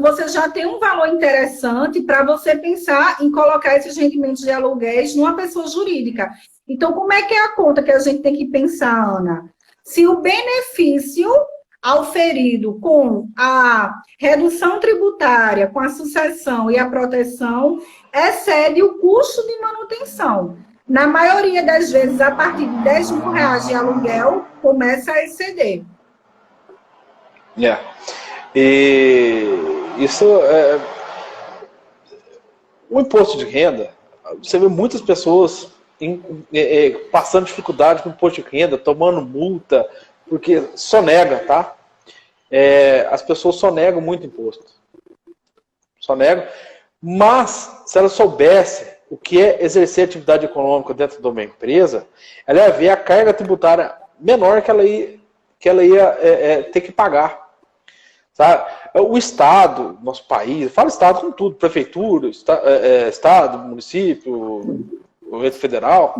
você já tem um valor interessante para você pensar em colocar esses rendimentos de aluguéis numa pessoa jurídica. Então, como é que é a conta que a gente tem que pensar, Ana? Se o benefício auferido com a redução tributária, com a sucessão e a proteção, excede o custo de manutenção. Na maioria das vezes, a partir de R$10.000 de aluguel, começa a exceder. E isso o imposto de renda, você vê muitas pessoas passando dificuldade com o imposto de renda, tomando multa, porque sonega, tá? As pessoas sonegam muito imposto. Sonegam. Mas, se ela soubesse o que é exercer atividade econômica dentro de uma empresa, ela ia ver a carga tributária menor que ela ia ter que pagar. Sabe? O Estado, nosso país, fala Estado com tudo, prefeitura, Estado, município, governo federal,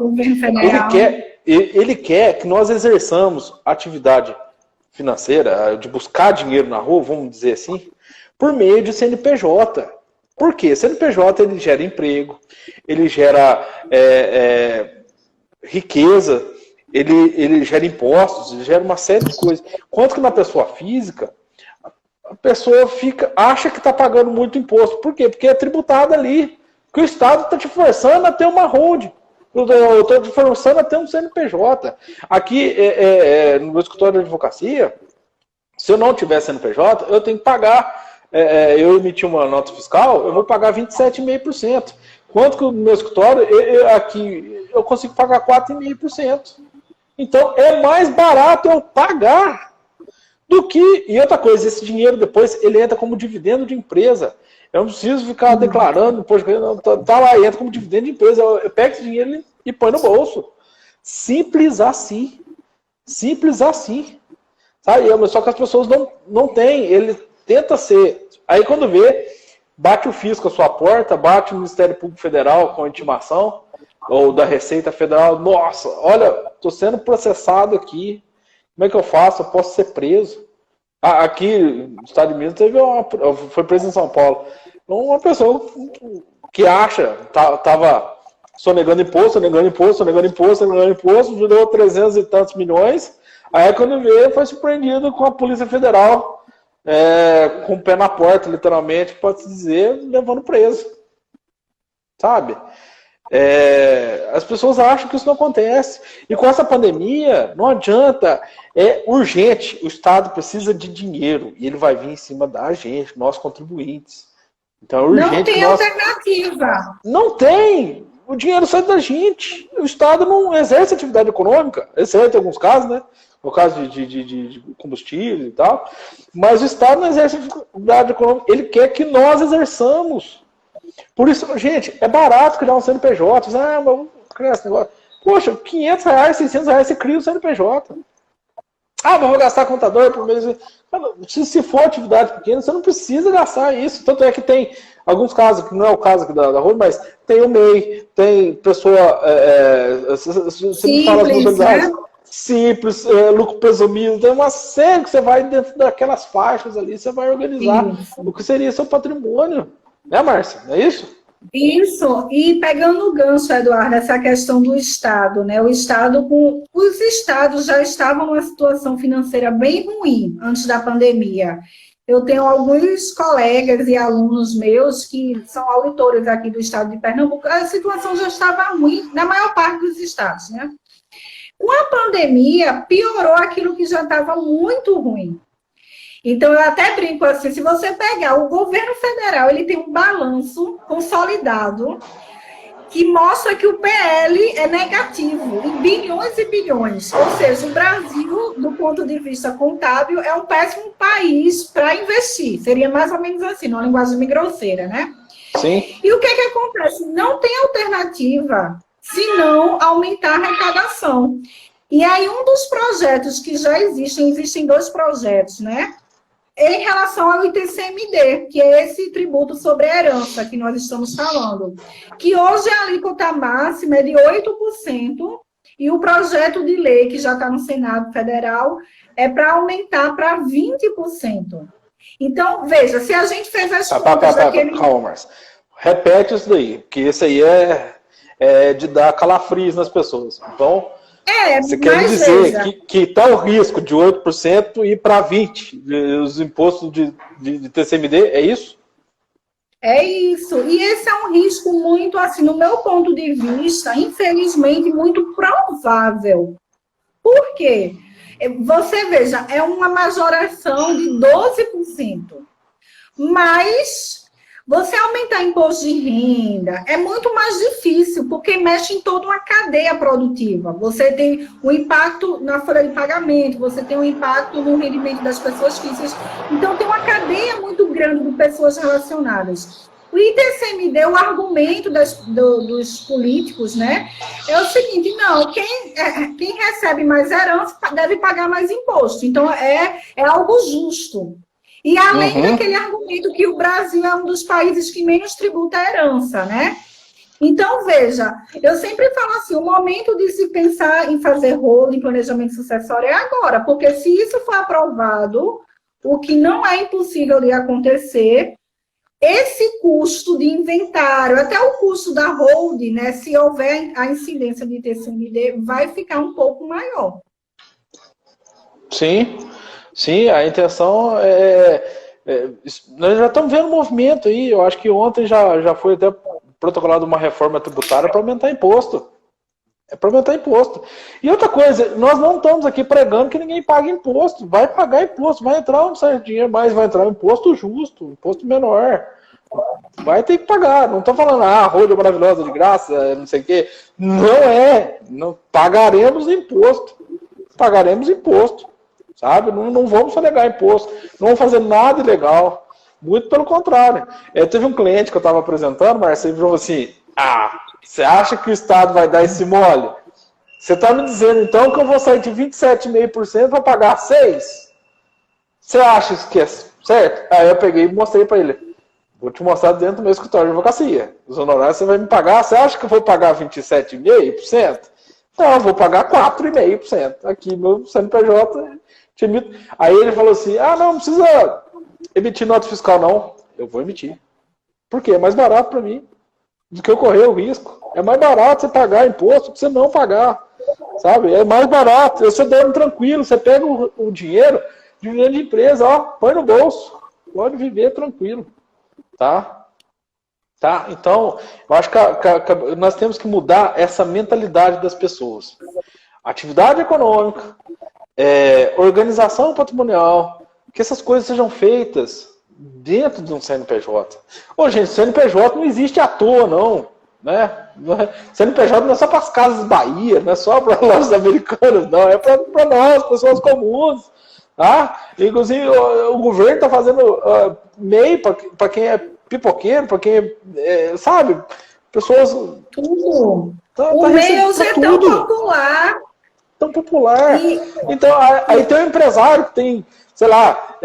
ele quer que nós exerçamos atividade financeira, de buscar dinheiro na rua, vamos dizer assim, por meio de CNPJ. Por quê? CNPJ ele gera emprego, ele gera riqueza, ele gera impostos, ele gera uma série de coisas. Quanto que na pessoa física, a pessoa acha que está pagando muito imposto. Por quê? Porque é tributado ali. Porque o Estado está te forçando a ter uma holding. Eu estou forçando a ter um CNPJ. Aqui, no meu escritório de advocacia, se eu não tiver CNPJ, eu tenho que pagar. Eu emiti uma nota fiscal, eu vou pagar 27,5%. Quanto que no meu escritório, aqui, eu consigo pagar 4,5%. Então, é mais barato eu pagar do que... E outra coisa, esse dinheiro depois, ele entra como dividendo de empresa. Eu não preciso ficar declarando, tá lá, entra como dividendo de empresa. Eu pego esse dinheiro e põe no bolso. Simples assim. Simples assim. Sabe? Só que as pessoas não têm. Ele tenta ser. Aí quando vê, bate o fisco à sua porta, bate o Ministério Público Federal com a intimação, ou da Receita Federal. Nossa, olha, estou sendo processado aqui. Como é que eu faço? Eu posso ser preso. Aqui no Estado de Minas foi preso em São Paulo. Uma pessoa que acha, estava sonegando imposto, deu 300 e tantos milhões. Aí quando veio, foi surpreendido com a Polícia Federal, com o pé na porta, literalmente, pode-se dizer, levando preso. Sabe? As pessoas acham que isso não acontece. E com essa pandemia, não adianta, é urgente. O Estado precisa de dinheiro e ele vai vir em cima da gente, nós contribuintes. Então é urgente. Não tem alternativa. Não tem. O dinheiro sai da gente. O Estado não exerce atividade econômica, exceto em alguns casos, né? No caso de combustível e tal. Mas o Estado não exerce atividade econômica. Ele quer que nós exerçamos. Por isso, gente, é barato criar um CNPJ. Vamos criar esse negócio. Poxa, R$500, R$600, você cria um CNPJ. Mas vou gastar contador por mês. Se for atividade pequena, você não precisa gastar isso. Tanto é que tem alguns casos, que não é o caso aqui da Rua, mas tem o MEI, tem pessoa... você me fala as modalidades. Né? Simples, lucro presumido. Tem uma série que você vai dentro daquelas faixas ali, você vai organizar o que seria seu patrimônio. Né, Márcia? É isso? Isso, e pegando o gancho, Eduardo, essa questão do Estado, né? Os estados já estavam numa situação financeira bem ruim antes da pandemia. Eu tenho alguns colegas e alunos meus que são auditores aqui do estado de Pernambuco, a situação já estava ruim na maior parte dos estados, né? Com a pandemia, piorou aquilo que já estava muito ruim. Então, eu até brinco assim, se você pegar o governo federal, ele tem um balanço consolidado que mostra que o PL é negativo, em bilhões e bilhões. Ou seja, o Brasil, do ponto de vista contábil, é um péssimo país para investir. Seria mais ou menos assim, numa linguagem grosseira, né? Sim. E o que acontece? Não tem alternativa se não aumentar a arrecadação. E aí, um dos projetos que já existem 2 projetos, né? Em relação ao ITCMD, que é esse tributo sobre a herança que nós estamos falando, que hoje a alíquota máxima é de 8%, e o projeto de lei que já está no Senado Federal é para aumentar para 20%. Então, veja, se a gente fez as contas daquele... Calma, Marcia. Repete isso daí, porque esse aí é de dar calafrios nas pessoas. Então... Você quer dizer que está o risco de 8% ir para 20%, os impostos de TCMD, é isso? É isso. E esse é um risco muito, assim, no meu ponto de vista, infelizmente, muito provável. Por quê? Você veja, é uma majoração de 12%. Mas... você aumentar imposto de renda é muito mais difícil, porque mexe em toda uma cadeia produtiva. Você tem um impacto na folha de pagamento, você tem um impacto no rendimento das pessoas físicas. Então, tem uma cadeia muito grande de pessoas relacionadas. O ITCMD, o argumento dos políticos, né, é o seguinte, não, quem recebe mais herança deve pagar mais imposto. Então, é algo justo. E além daquele argumento que o Brasil é um dos países que menos tributa a herança, né? Então, veja, eu sempre falo assim, o momento de se pensar em fazer holding, planejamento sucessório é agora, porque se isso for aprovado, o que não é impossível de acontecer, esse custo de inventário, até o custo da holding, né, se houver a incidência de TCMD, vai ficar um pouco maior. Sim. Sim, a intenção nós já estamos vendo movimento aí. Eu acho que ontem já foi até protocolado uma reforma tributária para aumentar imposto. É para aumentar imposto. E outra coisa, nós não estamos aqui pregando que ninguém pague imposto. Vai pagar imposto, vai entrar um certo dinheiro, mas vai entrar um imposto justo, um imposto menor. Vai ter que pagar. Não estou falando, rolha maravilhosa de graça, não sei o quê. Não é. Não, pagaremos imposto. Pagaremos imposto. Sabe? Não vamos sonegar imposto. Não vamos fazer nada ilegal. Muito pelo contrário. Teve um cliente que eu estava apresentando, Marcelo, ele falou assim, você acha que o Estado vai dar esse mole? Você está me dizendo, então, que eu vou sair de 27,5% para pagar 6%? Você acha isso que é certo? Aí eu peguei e mostrei para ele. Vou te mostrar dentro do meu escritório de advocacia. Os honorários você vai me pagar. Você acha que eu vou pagar 27,5%? Não, eu vou pagar 4,5%. Aqui, meu CNPJ. Aí ele falou assim, não precisa emitir nota fiscal, não. Eu vou emitir. Por quê? É mais barato para mim do que eu correr o risco. É mais barato você pagar imposto do que você não pagar. Sabe? É mais barato. Você dorme tranquilo. Você pega o dinheiro de empresa, põe no bolso. Pode viver tranquilo. Tá? Então, eu acho que nós temos que mudar essa mentalidade das pessoas. Atividade econômica, organização patrimonial, que essas coisas sejam feitas dentro de um CNPJ. Gente, CNPJ não existe à toa, não. Né? CNPJ não é só para as casas Bahia, não é só para lojas americanas, não. É para nós, pessoas comuns. Tá? Inclusive, o governo está fazendo MEI para quem é pipoqueiro, para quem sabe, pessoas... Tudo. O MEI hoje é tão popular. Tão popular. Então, aí tem um empresário que tem, sei lá,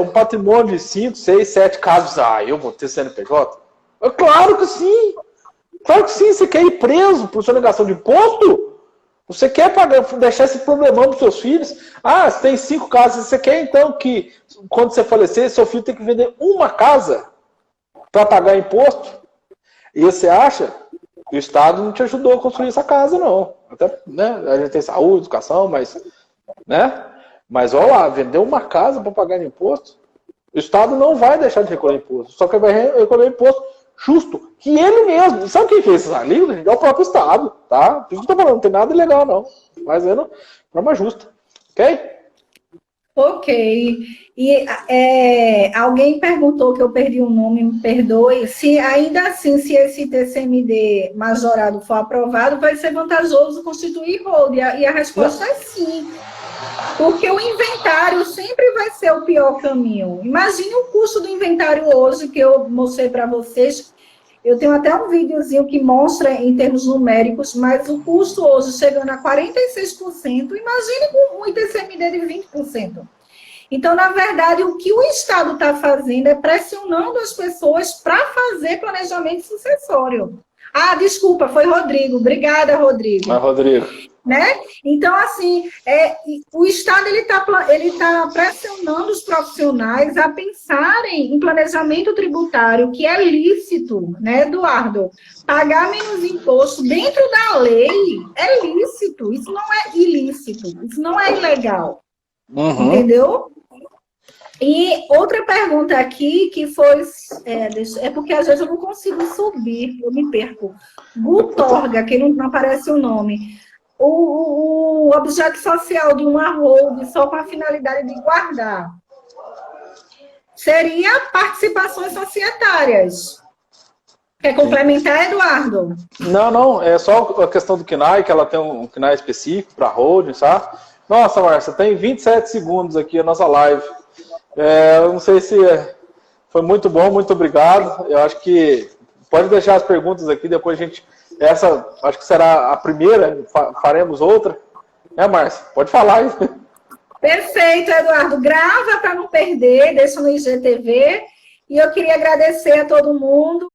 um patrimônio de 5, 6, 7 casas. Eu vou ter CNPJ? Claro que sim. Claro que sim. Você quer ir preso por sonegação de imposto? Você quer deixar esse problemão para os seus filhos? Você tem 5 casas. Você quer, então, que quando você falecer, seu filho tem que vender uma casa para pagar imposto? E você acha que o Estado não te ajudou a construir essa casa, não. Até, né, a gente tem saúde, educação, mas... né? Mas, olha lá, vender uma casa para pagar imposto, o Estado não vai deixar de recolher imposto. Só que vai recolher imposto justo, que ele mesmo, sabe quem fez essa alíquota? É o próprio Estado, tá? Por isso que eu tô falando, não tem nada ilegal, não. Fazendo de forma justa, ok? Ok. E alguém perguntou que eu perdi o nome, me perdoe. Se ainda assim, se esse TCMD majorado for aprovado, vai ser vantajoso constituir hold. E a resposta é sim. Porque o inventário sempre vai ser o pior caminho. Imagine o custo do inventário hoje, que eu mostrei para vocês. Eu tenho até um videozinho que mostra em termos numéricos, mas o custo hoje chegando a 46%, imagine com um ITCMD de 20%. Então, na verdade, o que o Estado está fazendo é pressionando as pessoas para fazer planejamento sucessório. Desculpa, foi Rodrigo. Obrigada, Rodrigo. Rodrigo. Né? Então, assim, o Estado ele tá pressionando os profissionais a pensarem em planejamento tributário, que é lícito, né, Eduardo? Pagar menos imposto dentro da lei é lícito, isso não é ilícito, isso não é ilegal. Uhum. Entendeu? E outra pergunta aqui, que foi... porque às vezes eu não consigo subir, eu me perco. Gutorga, que não aparece o nome. O objeto social de uma hold só com a finalidade de guardar seria participações societárias. Quer complementar, Eduardo? Não, é só a questão do KNAI, que ela tem um KNAI específico para holding, sabe? Nossa, Márcia, tem 27 segundos aqui a nossa live. Eu não sei se foi muito bom, muito obrigado. Eu acho que pode deixar as perguntas aqui, depois a gente... Essa, acho que será a primeira, faremos outra. Márcia? Pode falar aí. Perfeito, Eduardo. Grava para não perder, deixa no IGTV. E eu queria agradecer a todo mundo.